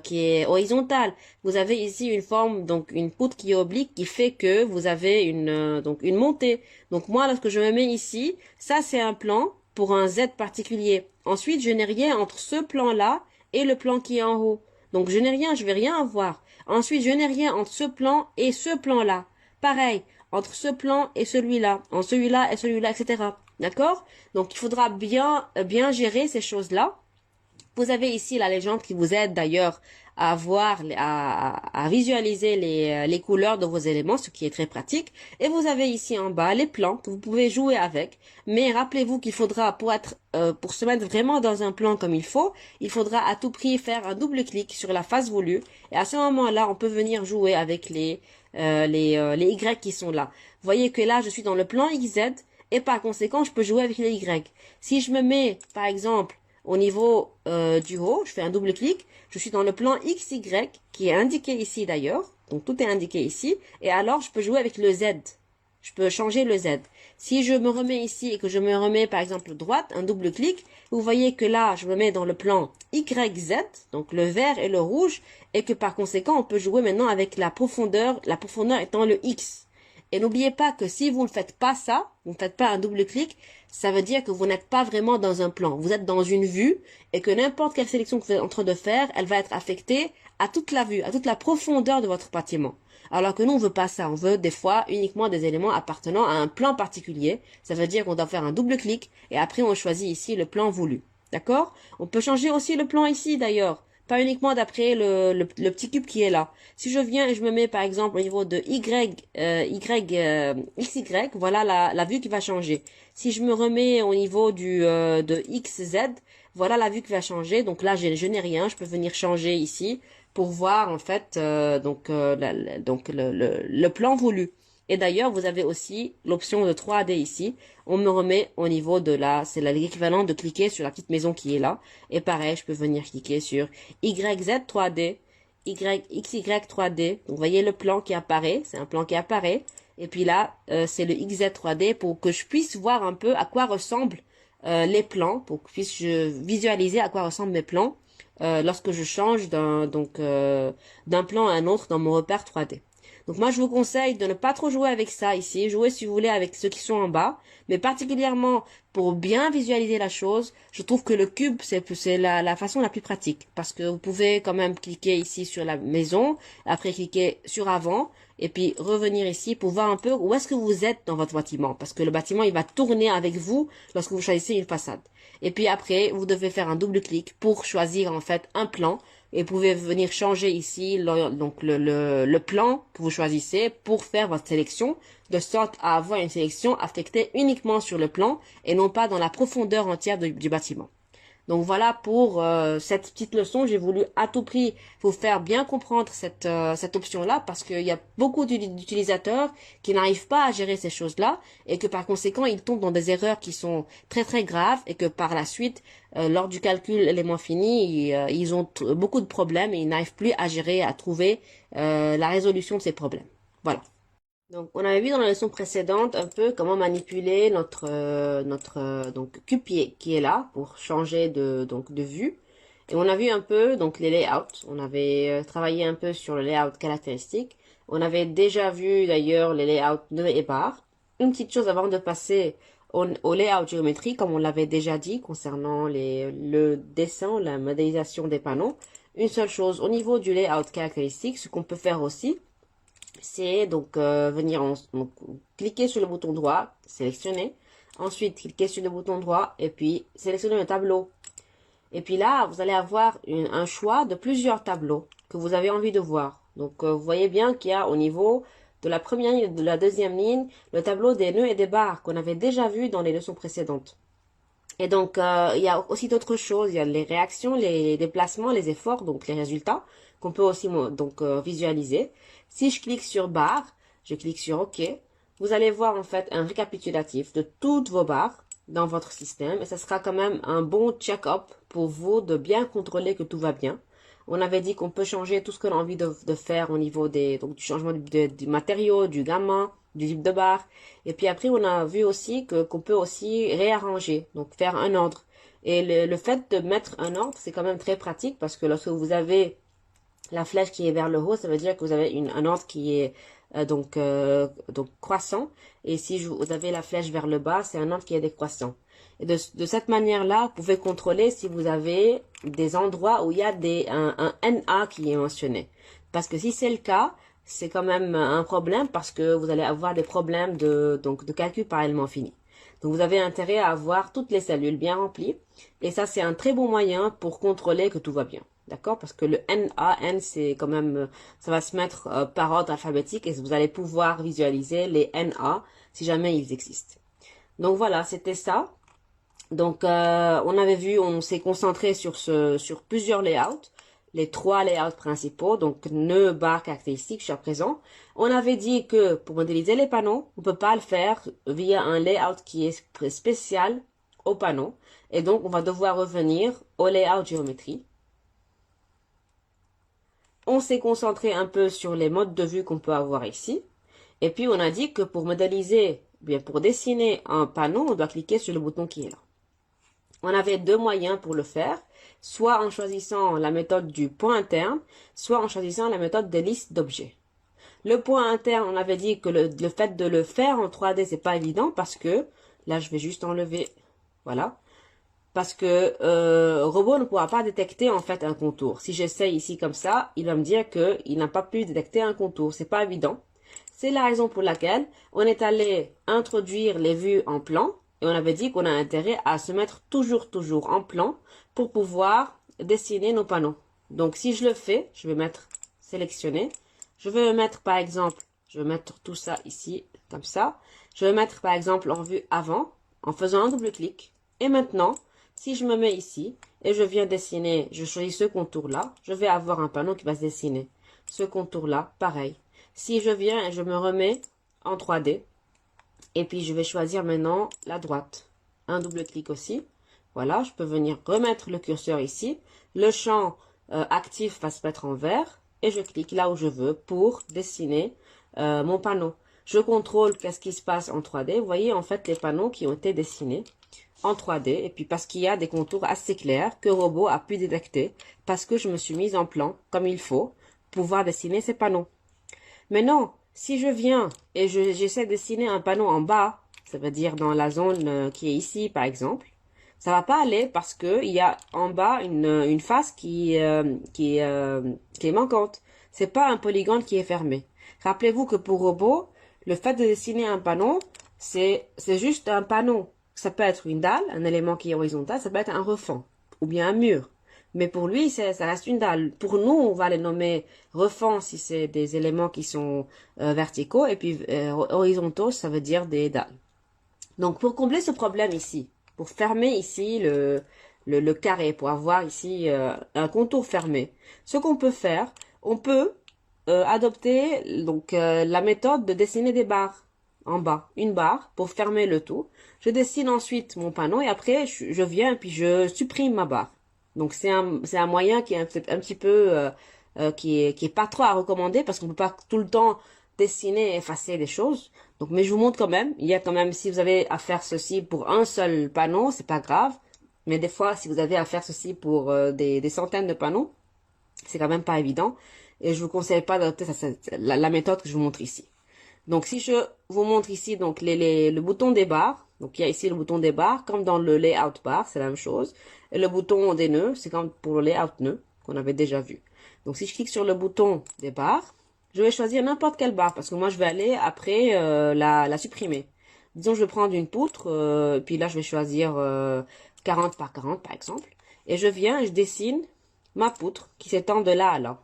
qui est horizontal. Vous avez ici une forme, donc une poutre qui est oblique, qui fait que vous avez une montée. Donc moi, lorsque je me mets ici, ça c'est un plan pour un Z particulier. Ensuite, je n'ai rien entre ce plan-là et le plan qui est en haut. Donc je n'ai rien, je vais rien avoir. Ensuite, je n'ai rien entre ce plan et ce plan-là. Pareil, entre ce plan et celui-là, entre celui-là et celui-là, etc. D'accord? Donc, il faudra bien gérer ces choses-là. Vous avez ici la légende qui vous aide d'ailleurs à voir, à visualiser les couleurs de vos éléments, ce qui est très pratique. Et vous avez ici en bas les plans que vous pouvez jouer avec. Mais rappelez-vous qu'il faudra, pour se mettre vraiment dans un plan comme il faudra à tout prix faire un double clic sur la face voulue. Et à ce moment-là, on peut venir jouer avec les Y qui sont là. Vous voyez que là, je suis dans le plan XZ et par conséquent, je peux jouer avec les Y. Si je me mets, par exemple, au niveau du haut, je fais un double clic, je suis dans le plan XY qui est indiqué ici d'ailleurs, donc tout est indiqué ici, et alors je peux jouer avec le Z, je peux changer le Z. Si je me remets ici et que je me remets par exemple droite, un double clic, vous voyez que là je me mets dans le plan YZ, donc le vert et le rouge, et que par conséquent on peut jouer maintenant avec la profondeur étant le X. Et n'oubliez pas que si vous ne faites pas ça, vous ne faites pas un double clic, ça veut dire que vous n'êtes pas vraiment dans un plan. Vous êtes dans une vue et que n'importe quelle sélection que vous êtes en train de faire, elle va être affectée à toute la vue, à toute la profondeur de votre bâtiment. Alors que nous, on veut pas ça. On veut des fois uniquement des éléments appartenant à un plan particulier. Ça veut dire qu'on doit faire un double clic et après on choisit ici le plan voulu. D'accord? On peut changer aussi le plan ici d'ailleurs. Pas uniquement d'après le petit cube qui est là. Si je viens et je me mets par exemple au niveau de XY, voilà la vue qui va changer. Si je me remets au niveau de XZ, voilà la vue qui va changer. Donc là, je n'ai rien. Je peux venir changer ici pour voir en fait le plan voulu. Et d'ailleurs, vous avez aussi l'option de 3D ici. On me remet au niveau de là, c'est l'équivalent de cliquer sur la petite maison qui est là. Et pareil, je peux venir cliquer sur YZ 3D, XY 3D. Donc, vous voyez le plan qui apparaît, c'est un plan qui apparaît. Et puis là, c'est le XZ 3D pour que je puisse voir un peu à quoi ressemblent les plans, pour que je puisse visualiser à quoi ressemblent mes plans lorsque je change d'un plan à un autre dans mon repère 3D. Donc moi, je vous conseille de ne pas trop jouer avec ça ici. Jouez, si vous voulez, avec ceux qui sont en bas. Mais particulièrement, pour bien visualiser la chose, je trouve que le cube, c'est la façon la plus pratique. Parce que vous pouvez quand même cliquer ici sur la maison, après cliquer sur avant, et puis revenir ici pour voir un peu où est-ce que vous êtes dans votre bâtiment. Parce que le bâtiment, il va tourner avec vous lorsque vous choisissez une façade. Et puis après, vous devez faire un double clic pour choisir en fait un plan. Et vous pouvez venir changer ici le plan que vous choisissez pour faire votre sélection, de sorte à avoir une sélection affectée uniquement sur le plan et non pas dans la profondeur entière du bâtiment. Donc voilà pour cette petite leçon. J'ai voulu à tout prix vous faire bien comprendre cette option-là parce qu'il y a beaucoup d'utilisateurs qui n'arrivent pas à gérer ces choses-là et que par conséquent ils tombent dans des erreurs qui sont très très graves et que par la suite, lors du calcul élément fini, ils ont beaucoup de problèmes et ils n'arrivent plus à gérer, à trouver la résolution de ces problèmes. Voilà. Donc, on avait vu dans la leçon précédente un peu comment manipuler notre cube qui est là pour changer de vue. Et on a vu un peu donc les layouts. On avait travaillé un peu sur le layout caractéristique. On avait déjà vu d'ailleurs les layouts nœuds et barres. Une petite chose avant de passer au layout géométrie, comme on l'avait déjà dit concernant le dessin, la modélisation des panneaux. Une seule chose, au niveau du layout caractéristique, ce qu'on peut faire aussi, c'est donc cliquer sur le bouton droit, sélectionner. Ensuite, cliquer sur le bouton droit et puis sélectionner un tableau. Et puis là, vous allez avoir un choix de plusieurs tableaux que vous avez envie de voir. Donc, vous voyez bien qu'il y a au niveau de la première ligne et de la deuxième ligne, le tableau des nœuds et des barres qu'on avait déjà vu dans les leçons précédentes. Et donc, il y a aussi d'autres choses. Il y a les réactions, les déplacements, les efforts, donc les résultats, qu'on peut aussi visualiser. Si je clique sur barre, je clique sur OK, vous allez voir en fait un récapitulatif de toutes vos barres dans votre système. Et ça sera quand même un bon check-up pour vous de bien contrôler que tout va bien. On avait dit qu'on peut changer tout ce qu'on a envie de faire au niveau du changement du matériau, du gamin, du type de barre. Et puis après, on a vu aussi qu'on peut aussi réarranger, donc faire un ordre. Et le fait de mettre un ordre, c'est quand même très pratique parce que lorsque vous avez la flèche qui est vers le haut, ça veut dire que vous avez un ordre qui est donc croissant. Et si vous avez la flèche vers le bas, c'est un ordre qui est décroissant. Et de cette manière-là, vous pouvez contrôler si vous avez des endroits où il y a un NA qui est mentionné. Parce que si c'est le cas, c'est quand même un problème parce que vous allez avoir des problèmes de calcul par élément fini. Donc vous avez intérêt à avoir toutes les cellules bien remplies. Et ça, c'est un très bon moyen pour contrôler que tout va bien. D'accord? Parce que le N, c'est quand même, ça va se mettre par ordre alphabétique et vous allez pouvoir visualiser les NA si jamais ils existent. Donc voilà, c'était ça. Donc on avait vu, on s'est concentré sur plusieurs layouts, les 3 layouts principaux, donc nœud, barre, caractéristique jusqu'à présent. On avait dit que pour modéliser les panneaux, on peut pas le faire via un layout qui est spécial au panneau. Et donc on va devoir revenir au layout géométrie. On s'est concentré un peu sur les modes de vue qu'on peut avoir ici. Et puis on a dit que pour modéliser, bien pour dessiner un panneau, on doit cliquer sur le bouton qui est là. On avait 2 moyens pour le faire, soit en choisissant la méthode du point interne, soit en choisissant la méthode des listes d'objets. Le point interne, on avait dit que le fait de le faire en 3D, c'est pas évident parce que, là je vais juste enlever, voilà, parce que Robot ne pourra pas détecter en fait un contour. Si j'essaye ici comme ça, il va me dire qu'il n'a pas pu détecter un contour, c'est pas évident. C'est la raison pour laquelle on est allé introduire les vues en plan. Et on avait dit qu'on a intérêt à se mettre toujours en plan pour pouvoir dessiner nos panneaux. Donc si je le fais, je vais mettre sélectionner. Je vais mettre par exemple, je vais mettre tout ça ici, comme ça. Je vais mettre par exemple en vue avant, en faisant un double clic. Et maintenant, si je me mets ici et je viens dessiner, je choisis ce contour-là, je vais avoir un panneau qui va se dessiner. Ce contour-là, pareil. Si je viens et je me remets en 3D, et puis, je vais choisir maintenant la droite. Un double clic aussi. Voilà, je peux venir remettre le curseur ici. Le champ actif va se mettre en vert. Et je clique là où je veux pour dessiner mon panneau. Je contrôle qu'est-ce qui se passe en 3D. Vous voyez en fait les panneaux qui ont été dessinés en 3D. Et puis parce qu'il y a des contours assez clairs que Robot a pu détecter. Parce que je me suis mise en plan comme il faut pour pouvoir dessiner ces panneaux. Maintenant, si je viens et j'essaie de dessiner un panneau en bas, ça veut dire dans la zone qui est ici par exemple, ça va pas aller parce que il y a en bas une face qui est manquante. C'est pas un polygone qui est fermé. Rappelez-vous que pour Robot, le fait de dessiner un panneau, c'est juste un panneau. Ça peut être une dalle, un élément qui est horizontal, ça peut être un refend ou bien un mur. Mais pour lui, ça reste une dalle. Pour nous, on va les nommer refends si c'est des éléments qui sont verticaux. Et puis horizontaux, ça veut dire des dalles. Donc pour combler ce problème ici, pour fermer ici le carré, pour avoir ici un contour fermé, ce qu'on peut faire, on peut adopter donc la méthode de dessiner des barres en bas. Une barre pour fermer le tout. Je dessine ensuite mon panneau et après je viens et puis je supprime ma barre. Donc c'est un moyen qui est un petit peu qui est pas trop à recommander parce qu'on peut pas tout le temps dessiner et effacer des choses. Donc mais je vous montre quand même, il y a quand même si vous avez à faire ceci pour un seul panneau, c'est pas grave, mais des fois si vous avez à faire ceci pour des centaines de panneaux, c'est quand même pas évident et je vous conseille pas d'adopter la méthode que je vous montre ici. Donc si je vous montre ici donc le bouton des barres, donc il y a ici le bouton des barres, comme dans le layout bar, c'est la même chose. Et le bouton des nœuds, c'est comme pour le layout nœud, qu'on avait déjà vu. Donc si je clique sur le bouton des barres, je vais choisir n'importe quelle barre, parce que moi je vais aller après la supprimer. Disons je vais prendre une poutre, puis là je vais choisir 40 par 40 par exemple. Et je viens et je dessine ma poutre qui s'étend de là à là.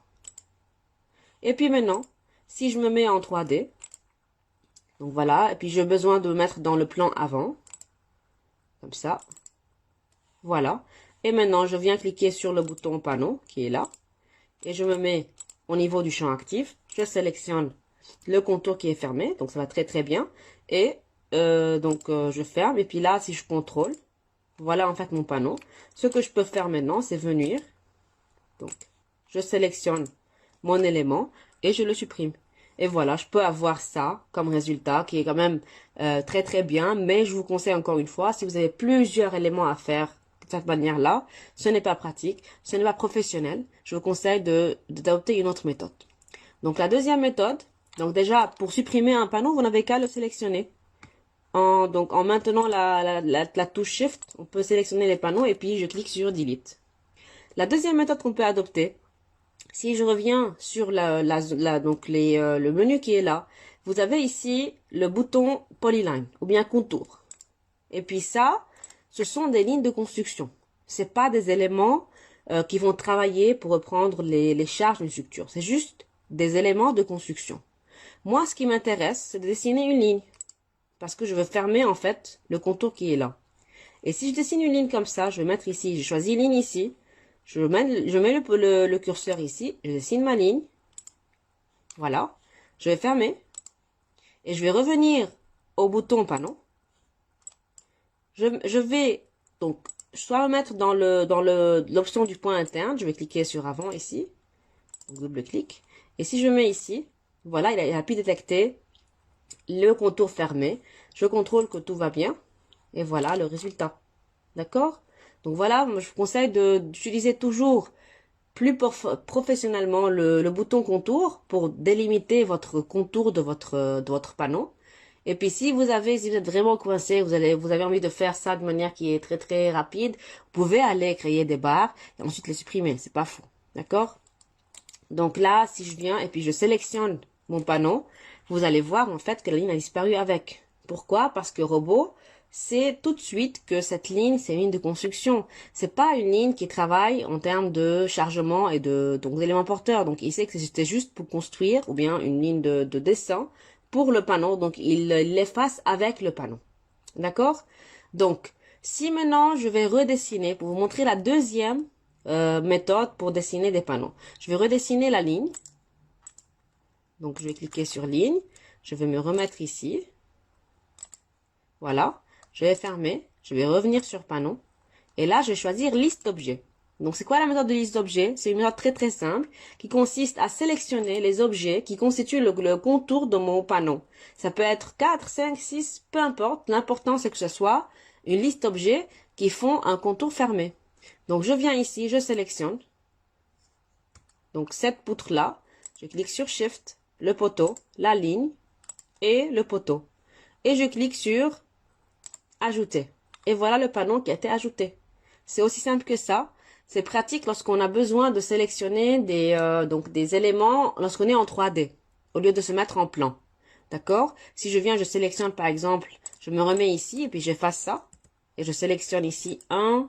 Et puis maintenant, si je me mets en 3D, donc voilà, et puis j'ai besoin de me mettre dans le plan avant, comme ça, voilà. Et maintenant, je viens cliquer sur le bouton panneau, qui est là, et je me mets au niveau du champ actif, je sélectionne le contour qui est fermé, donc ça va très bien, et je ferme, et puis là, si je contrôle, voilà en fait mon panneau. Ce que je peux faire maintenant, c'est venir, donc je sélectionne mon élément, et je le supprime. Et voilà, je peux avoir ça comme résultat qui est quand même très bien. Mais je vous conseille encore une fois, si vous avez plusieurs éléments à faire de cette manière-là, ce n'est pas pratique, ce n'est pas professionnel. Je vous conseille d'adopter une autre méthode. Donc la deuxième méthode, donc déjà pour supprimer un panneau, vous n'avez qu'à le sélectionner. En maintenant la touche Shift, on peut sélectionner les panneaux et puis je clique sur Delete. La deuxième méthode qu'on peut adopter, si je reviens sur le menu qui est là, vous avez ici le bouton Polyline ou bien contour. Et puis ça, ce sont des lignes de construction. C'est pas des éléments qui vont travailler pour reprendre les charges d'une structure. C'est juste des éléments de construction. Moi, ce qui m'intéresse, c'est de dessiner une ligne. Parce que je veux fermer, en fait, le contour qui est là. Et si je dessine une ligne comme ça, je vais mettre ici, j'ai choisi ligne ici. Je mets le curseur ici. Je dessine ma ligne. Voilà. Je vais fermer. Et je vais revenir au bouton panneau. Je vais donc soit le mettre dans l'option du point interne. Je vais cliquer sur avant ici. Double-clic. Et si je mets ici, voilà, il a pu détecter le contour fermé. Je contrôle que tout va bien. Et voilà le résultat. D'accord? Donc voilà, je vous conseille d'utiliser toujours plus professionnellement le bouton contour pour délimiter votre contour de votre panneau. Et puis si vous êtes vraiment coincé, vous avez envie de faire ça de manière qui est très très rapide, vous pouvez aller créer des barres et ensuite les supprimer. C'est pas fou. D'accord? Donc là, si je viens et puis je sélectionne mon panneau, vous allez voir en fait que la ligne a disparu avec. Pourquoi? Parce que Robot sait tout de suite que cette ligne, c'est une ligne de construction. C'est pas une ligne qui travaille en termes de chargement et donc d'éléments porteurs. Donc il sait que c'était juste pour construire ou bien une ligne de dessin pour le panneau. Donc il l'efface avec le panneau. D'accord? Donc si maintenant je vais redessiner pour vous montrer la deuxième méthode pour dessiner des panneaux. Je vais redessiner la ligne. Donc, je vais cliquer sur ligne. Je vais me remettre ici. Voilà. Je vais fermer. Je vais revenir sur panneau. Et là, je vais choisir liste d'objets. Donc, c'est quoi la méthode de liste d'objets? C'est une méthode très très simple qui consiste à sélectionner les objets qui constituent le contour de mon panneau. Ça peut être 4, 5, 6, peu importe. L'important, c'est que ce soit une liste d'objets qui font un contour fermé. Donc, je viens ici, je sélectionne. Donc, cette poutre-là, je clique sur Shift, le poteau, la ligne et le poteau. Et je clique sur Ajouter. Et voilà le panneau qui a été ajouté. C'est aussi simple que ça. C'est pratique lorsqu'on a besoin de sélectionner des éléments lorsqu'on est en 3D, au lieu de se mettre en plan. D'accord? Si je viens, je sélectionne par exemple, je me remets ici et puis j'efface ça. Et je sélectionne ici 1,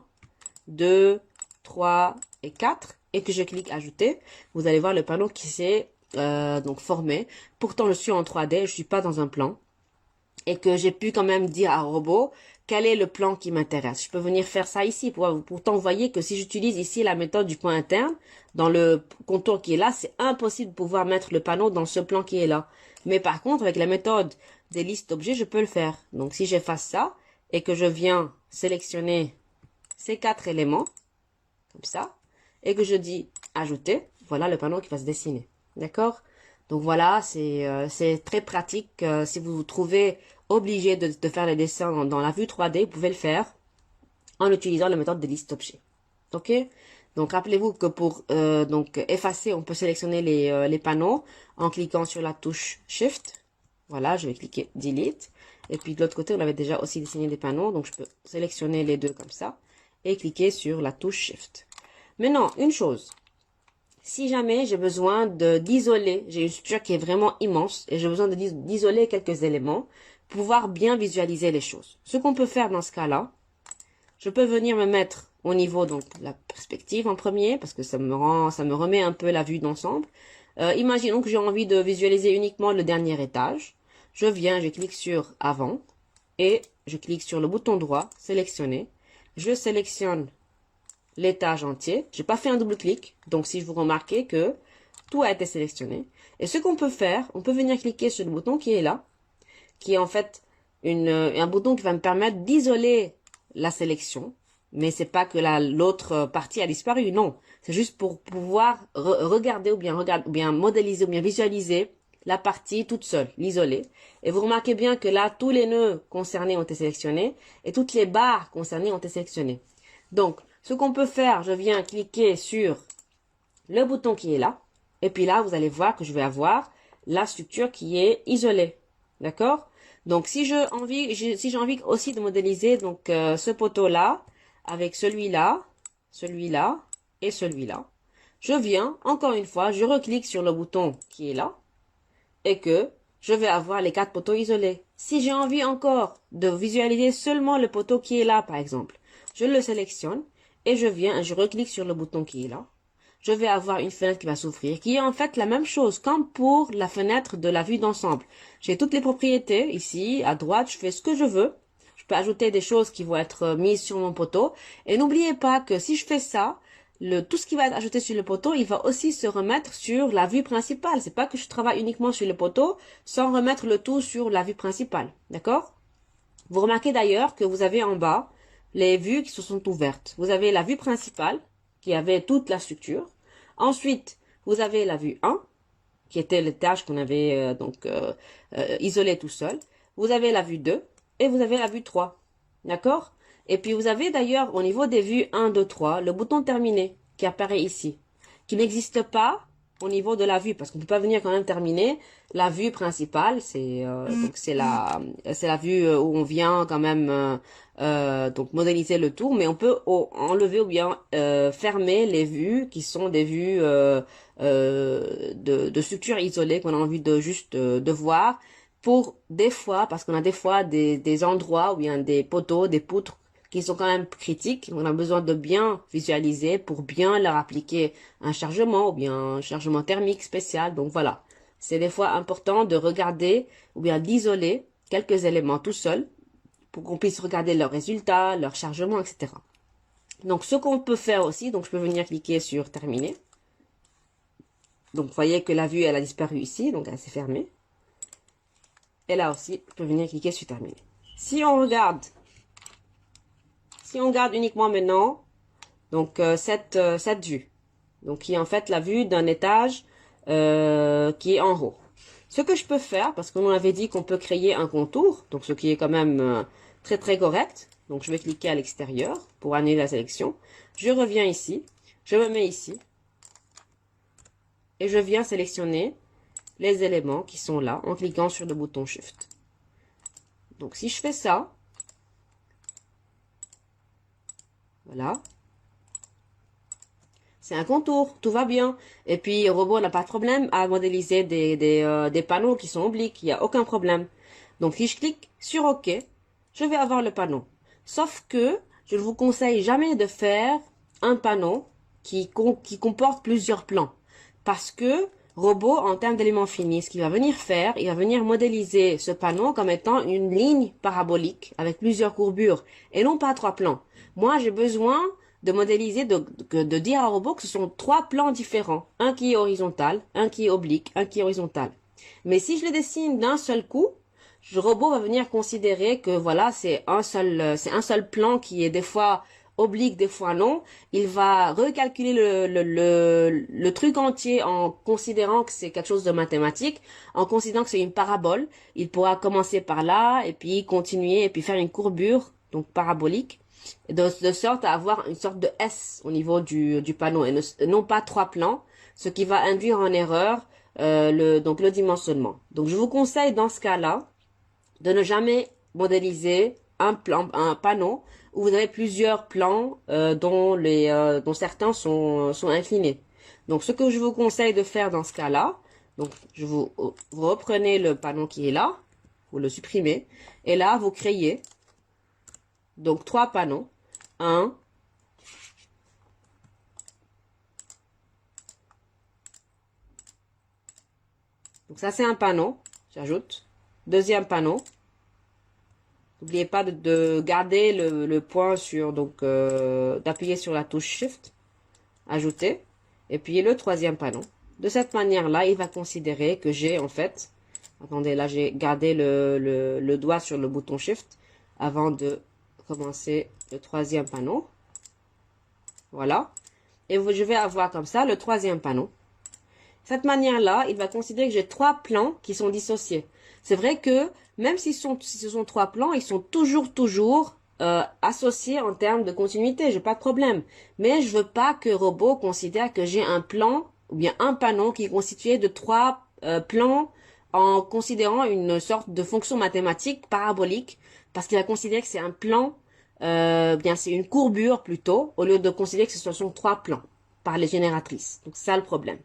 2, 3 et 4 et que je clique ajouter, vous allez voir le panneau qui s'est donc formé. Pourtant, je suis en 3D, je suis pas dans un plan et que j'ai pu quand même dire à Robot quel est le plan qui m'intéresse. Je peux venir faire ça ici. Pourtant, vous voyez que si j'utilise ici la méthode du point interne, dans le contour qui est là, c'est impossible de pouvoir mettre le panneau dans ce plan qui est là. Mais par contre, avec la méthode des listes d'objets, je peux le faire. Donc, si j'efface ça et que je viens sélectionner ces 4 éléments, comme ça, et que je dis ajouter, voilà le panneau qui va se dessiner. D'accord? Donc voilà, c'est très pratique. Si vous vous trouvez obligé de faire les dessins dans la vue 3D, vous pouvez le faire en utilisant la méthode des listes d'objets. Ok? Donc rappelez-vous que pour effacer, on peut sélectionner les panneaux en cliquant sur la touche Shift. Voilà, je vais cliquer Delete. Et puis de l'autre côté, on avait déjà aussi dessiné des panneaux, donc je peux sélectionner les deux comme ça et cliquer sur la touche Shift. Maintenant, une chose. Si jamais j'ai besoin d'isoler, j'ai une structure qui est vraiment immense et j'ai besoin d'isoler quelques éléments pour pouvoir bien visualiser les choses. Ce qu'on peut faire dans ce cas-là, je peux venir me mettre au niveau donc de la perspective en premier parce que ça me remet un peu la vue d'ensemble. Imaginons que j'ai envie de visualiser uniquement le dernier étage. Je viens, je clique sur avant et je clique sur le bouton droit, sélectionner. Je sélectionne l'étage entier. J'ai pas fait un double clic. Donc, si vous remarquez que tout a été sélectionné. Et ce qu'on peut faire, on peut venir cliquer sur le bouton qui est là, qui est en fait un bouton qui va me permettre d'isoler la sélection. Mais c'est pas que l'autre partie a disparu, non. C'est juste pour pouvoir regarder ou bien modéliser ou bien visualiser la partie toute seule, l'isoler. Et vous remarquez bien que là, tous les nœuds concernés ont été sélectionnés et toutes les barres concernées ont été sélectionnées. Donc, ce qu'on peut faire, je viens cliquer sur le bouton qui est là. Et puis là, vous allez voir que je vais avoir la structure qui est isolée. D'accord? Donc, si j'ai envie aussi de modéliser donc ce poteau-là avec celui-là, celui-là et celui-là, je viens, encore une fois, je reclique sur le bouton qui est là et que je vais avoir les 4 poteaux isolés. Si j'ai envie encore de visualiser seulement le poteau qui est là, par exemple, je le sélectionne et je viens et je reclique sur le bouton qui est là. Je vais avoir une fenêtre qui va s'ouvrir, qui est en fait la même chose, comme pour la fenêtre de la vue d'ensemble. J'ai toutes les propriétés ici, à droite, je fais ce que je veux. Je peux ajouter des choses qui vont être mises sur mon poteau. Et n'oubliez pas que si je fais ça, tout ce qui va être ajouté sur le poteau, il va aussi se remettre sur la vue principale. C'est pas que je travaille uniquement sur le poteau sans remettre le tout sur la vue principale. D'accord? Vous remarquez d'ailleurs que vous avez en bas les vues qui se sont ouvertes. Vous avez la vue principale qui avait toute la structure. Ensuite, vous avez la vue 1 qui était les tâches qu'on avait isolées tout seul. Vous avez la vue 2 et vous avez la vue 3. D'accord? Et puis vous avez d'ailleurs au niveau des vues 1, 2, 3, le bouton terminer qui apparaît ici, qui n'existe pas au niveau de la vue, parce qu'on ne peut pas venir quand même terminer la vue principale, donc c'est la vue où on vient quand même donc modéliser le tout, mais on peut enlever ou bien fermer les vues qui sont des vues de structures isolées qu'on a envie de juste de voir pour des fois, parce qu'on a des fois des endroits ou bien des poteaux, des poutres qui sont quand même critiques. On a besoin de bien visualiser pour bien leur appliquer un chargement ou bien un chargement thermique spécial. Donc voilà, c'est des fois important de regarder ou bien d'isoler quelques éléments tout seul pour qu'on puisse regarder leurs résultats, leur chargement, etc. Donc ce qu'on peut faire aussi, donc je peux venir cliquer sur terminer. Donc vous voyez que la vue elle a disparu ici, donc elle s'est fermée. Et là aussi, je peux venir cliquer sur terminer. Si on regarde uniquement maintenant, donc cette vue, donc qui est en fait la vue d'un étage qui est en haut. Ce que je peux faire, parce qu'on avait dit qu'on peut créer un contour, donc ce qui est quand même très très correct. Donc je vais cliquer à l'extérieur pour annuler la sélection. Je reviens ici, je me mets ici et je viens sélectionner les éléments qui sont là en cliquant sur le bouton Shift. Donc si je fais ça, voilà, c'est un contour, tout va bien. Et puis le robot n'a pas de problème à modéliser des panneaux qui sont obliques, il n'y a aucun problème. Donc si je clique sur OK, je vais avoir le panneau. Sauf que je ne vous conseille jamais de faire un panneau qui comporte plusieurs plans. Parce que robot, en termes d'éléments finis, ce qu'il va venir faire, il va venir modéliser ce panneau comme étant une ligne parabolique avec plusieurs courbures et non pas trois plans. Moi, j'ai besoin de modéliser, de dire à robot que ce sont trois plans différents. Un qui est horizontal, un qui est oblique, un qui est horizontal. Mais si je le dessine d'un seul coup, le robot va venir considérer que voilà, c'est un seul plan qui est des fois oblique, des fois non. Il va recalculer le truc entier en considérant que c'est quelque chose de mathématique, en considérant que c'est une parabole. Il pourra commencer par là et puis continuer et puis faire une courbure, donc parabolique, de sorte à avoir une sorte de S au niveau du panneau et non pas trois plans, ce qui va induire en erreur donc le dimensionnement. Donc je vous conseille dans ce cas-là de ne jamais modéliser un panneau où vous avez plusieurs plans dont certains sont inclinés. Donc ce que je vous conseille de faire dans ce cas-là, donc vous reprenez le panneau qui est là, vous le supprimez, et là vous créez donc trois panneaux. Un, donc ça c'est un panneau, j'ajoute. Deuxième panneau. N'oubliez pas de garder le point sur, donc d'appuyer sur la touche Shift, ajouter, et puis le troisième panneau. De cette manière-là, il va considérer que j'ai en fait, attendez, là j'ai gardé le doigt sur le bouton Shift avant de commencer le troisième panneau. Voilà. Et je vais avoir comme ça le troisième panneau. De cette manière-là, il va considérer que j'ai trois plans qui sont dissociés. C'est vrai que même si ce sont trois plans, ils sont toujours associés en termes de continuité. J'ai pas de problème. Mais je veux pas que robot considère que j'ai un plan ou bien un panneau qui est constitué de trois plans en considérant une sorte de fonction mathématique parabolique, parce qu'il va considérer que c'est un plan, bien c'est une courbure plutôt, au lieu de considérer que ce sont trois plans par les génératrices. Donc c'est ça le problème.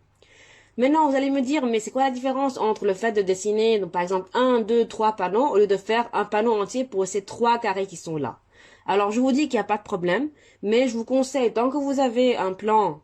Maintenant, vous allez me dire, mais c'est quoi la différence entre le fait de dessiner, donc, par exemple, 1, 2, 3 panneaux, au lieu de faire un panneau entier pour ces 3 carrés qui sont là? Alors, je vous dis qu'il n'y a pas de problème, mais je vous conseille, tant que vous avez un plan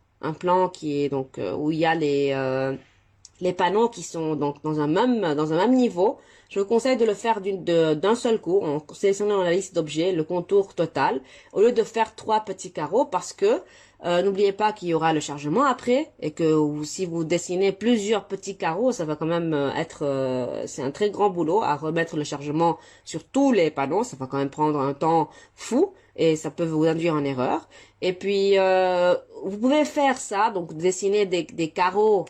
qui est donc, où il y a les panneaux qui sont donc dans un même niveau, je vous conseille de le faire d'un seul coup, en sélectionnant dans la liste d'objets le contour total, au lieu de faire 3 petits carreaux, parce que n'oubliez pas qu'il y aura le chargement après, et que si vous dessinez plusieurs petits carreaux, ça va quand même c'est un très grand boulot à remettre le chargement sur tous les panneaux, ça va quand même prendre un temps fou, et ça peut vous induire en erreur. Et puis, vous pouvez faire ça, donc dessiner des carreaux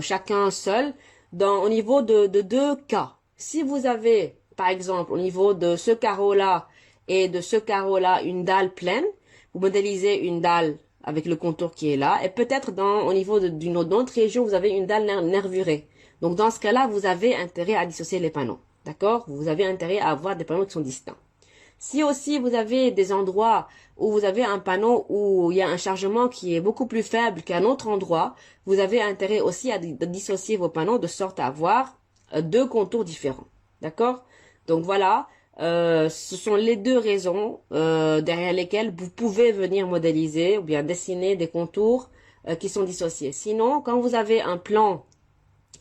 chacun seul au niveau de 2 cas. Si vous avez, par exemple, au niveau de ce carreau-là et de ce carreau-là, une dalle pleine, vous modélisez une dalle avec le contour qui est là, et peut-être au niveau d'une autre région, vous avez une dalle nervurée. Donc dans ce cas-là, vous avez intérêt à dissocier les panneaux. D'accord? Vous avez intérêt à avoir des panneaux qui sont distincts. Si aussi vous avez des endroits où vous avez un panneau où il y a un chargement qui est beaucoup plus faible qu'un autre endroit, vous avez intérêt aussi à dissocier vos panneaux de sorte à avoir 2 contours différents. D'accord? Donc voilà, ce sont les 2 raisons derrière lesquelles vous pouvez venir modéliser ou bien dessiner des contours qui sont dissociés. Sinon, quand vous avez un plan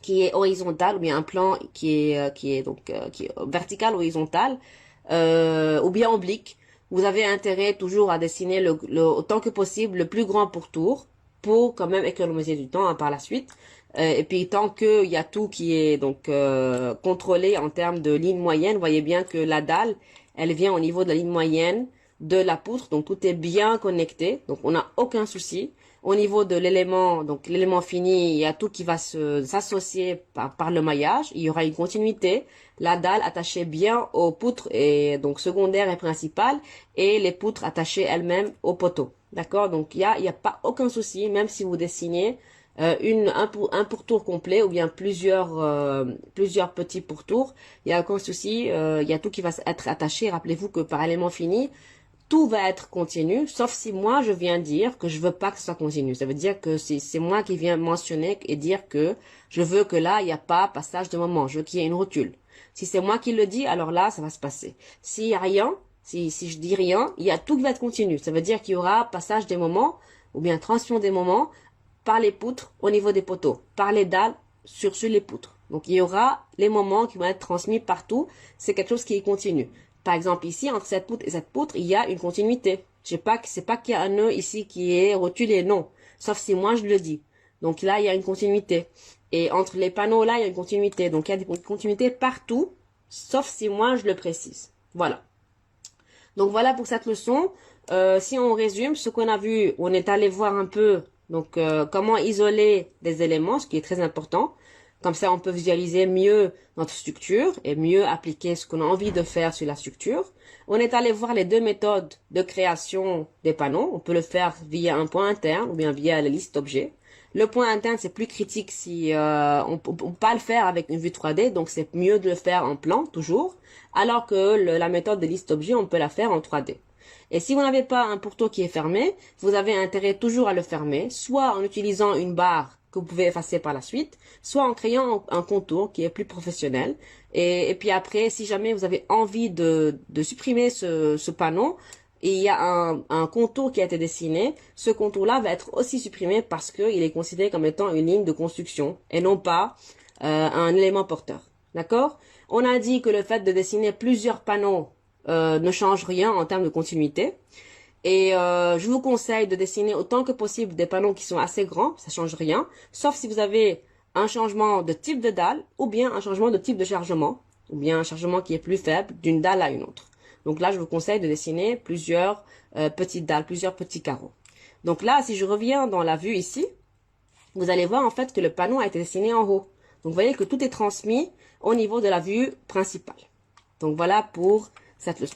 qui est horizontal ou bien un plan qui est vertical horizontal, ou bien oblique, vous avez intérêt toujours à dessiner autant que possible le plus grand pourtour pour quand même économiser du temps par la suite. Et puis tant qu'il y a tout qui est donc contrôlé en termes de ligne moyenne, vous voyez bien que la dalle, elle vient au niveau de la ligne moyenne de la poutre, donc tout est bien connecté, donc on n'a aucun souci. Au niveau de l'élément, donc l'élément fini, il y a tout qui va s'associer par le maillage. Il y aura une continuité. La dalle attachée bien aux poutres et donc secondaire et principale, et les poutres attachées elles-mêmes aux poteaux. D'accord? Donc il y a pas aucun souci, même si vous dessinez un pourtour complet ou bien plusieurs petits pourtours, il y a aucun souci. Il y a tout qui va être attaché. Rappelez-vous que par élément fini, tout va être continu, sauf si moi je viens dire que je veux pas que ce soit continu. Ça veut dire que c'est moi qui viens mentionner et dire que je veux que là, il n'y a pas passage de moment, je veux qu'il y ait une rotule. Si c'est moi qui le dis, alors là, ça va se passer. S'il y a rien, si je dis rien, il y a tout qui va être continu. Ça veut dire qu'il y aura passage des moments, ou bien transition des moments, par les poutres au niveau des poteaux, par les dalles sur les poutres. Donc il y aura les moments qui vont être transmis partout, c'est quelque chose qui est continu. Par exemple, ici, entre cette poutre et cette poutre, il y a une continuité. C'est pas qu'il y a un nœud ici qui est rotulé, non. Sauf si moi je le dis. Donc là, il y a une continuité. Et entre les panneaux là, il y a une continuité. Donc il y a des continuités partout, sauf si moi je le précise. Voilà. Donc voilà pour cette leçon. Si on résume, ce qu'on a vu, on est allé voir un peu donc comment isoler des éléments, ce qui est très important. Comme ça, on peut visualiser mieux notre structure et mieux appliquer ce qu'on a envie de faire sur la structure. On est allé voir les 2 méthodes de création des panneaux. On peut le faire via un point interne ou bien via la liste d'objets. Le point interne, c'est plus critique si on peut pas le faire avec une vue 3D, donc c'est mieux de le faire en plan, toujours. Alors que la méthode de liste d'objets, on peut la faire en 3D. Et si vous n'avez pas un pourtour qui est fermé, vous avez intérêt toujours à le fermer, soit en utilisant une barre que vous pouvez effacer par la suite, soit en créant un contour qui est plus professionnel. Et puis après, si jamais vous avez envie de supprimer ce panneau, et il y a un contour qui a été dessiné, ce contour-là va être aussi supprimé parce qu'il est considéré comme étant une ligne de construction et non pas un élément porteur. D'accord? On a dit que le fait de dessiner plusieurs panneaux ne change rien en termes de continuité. Et je vous conseille de dessiner autant que possible des panneaux qui sont assez grands, ça change rien, sauf si vous avez un changement de type de dalle ou bien un changement de type de chargement, ou bien un chargement qui est plus faible d'une dalle à une autre. Donc là, je vous conseille de dessiner plusieurs petites dalles, plusieurs petits carreaux. Donc là, si je reviens dans la vue ici, vous allez voir en fait que le panneau a été dessiné en haut. Donc vous voyez que tout est transmis au niveau de la vue principale. Donc voilà pour cette leçon.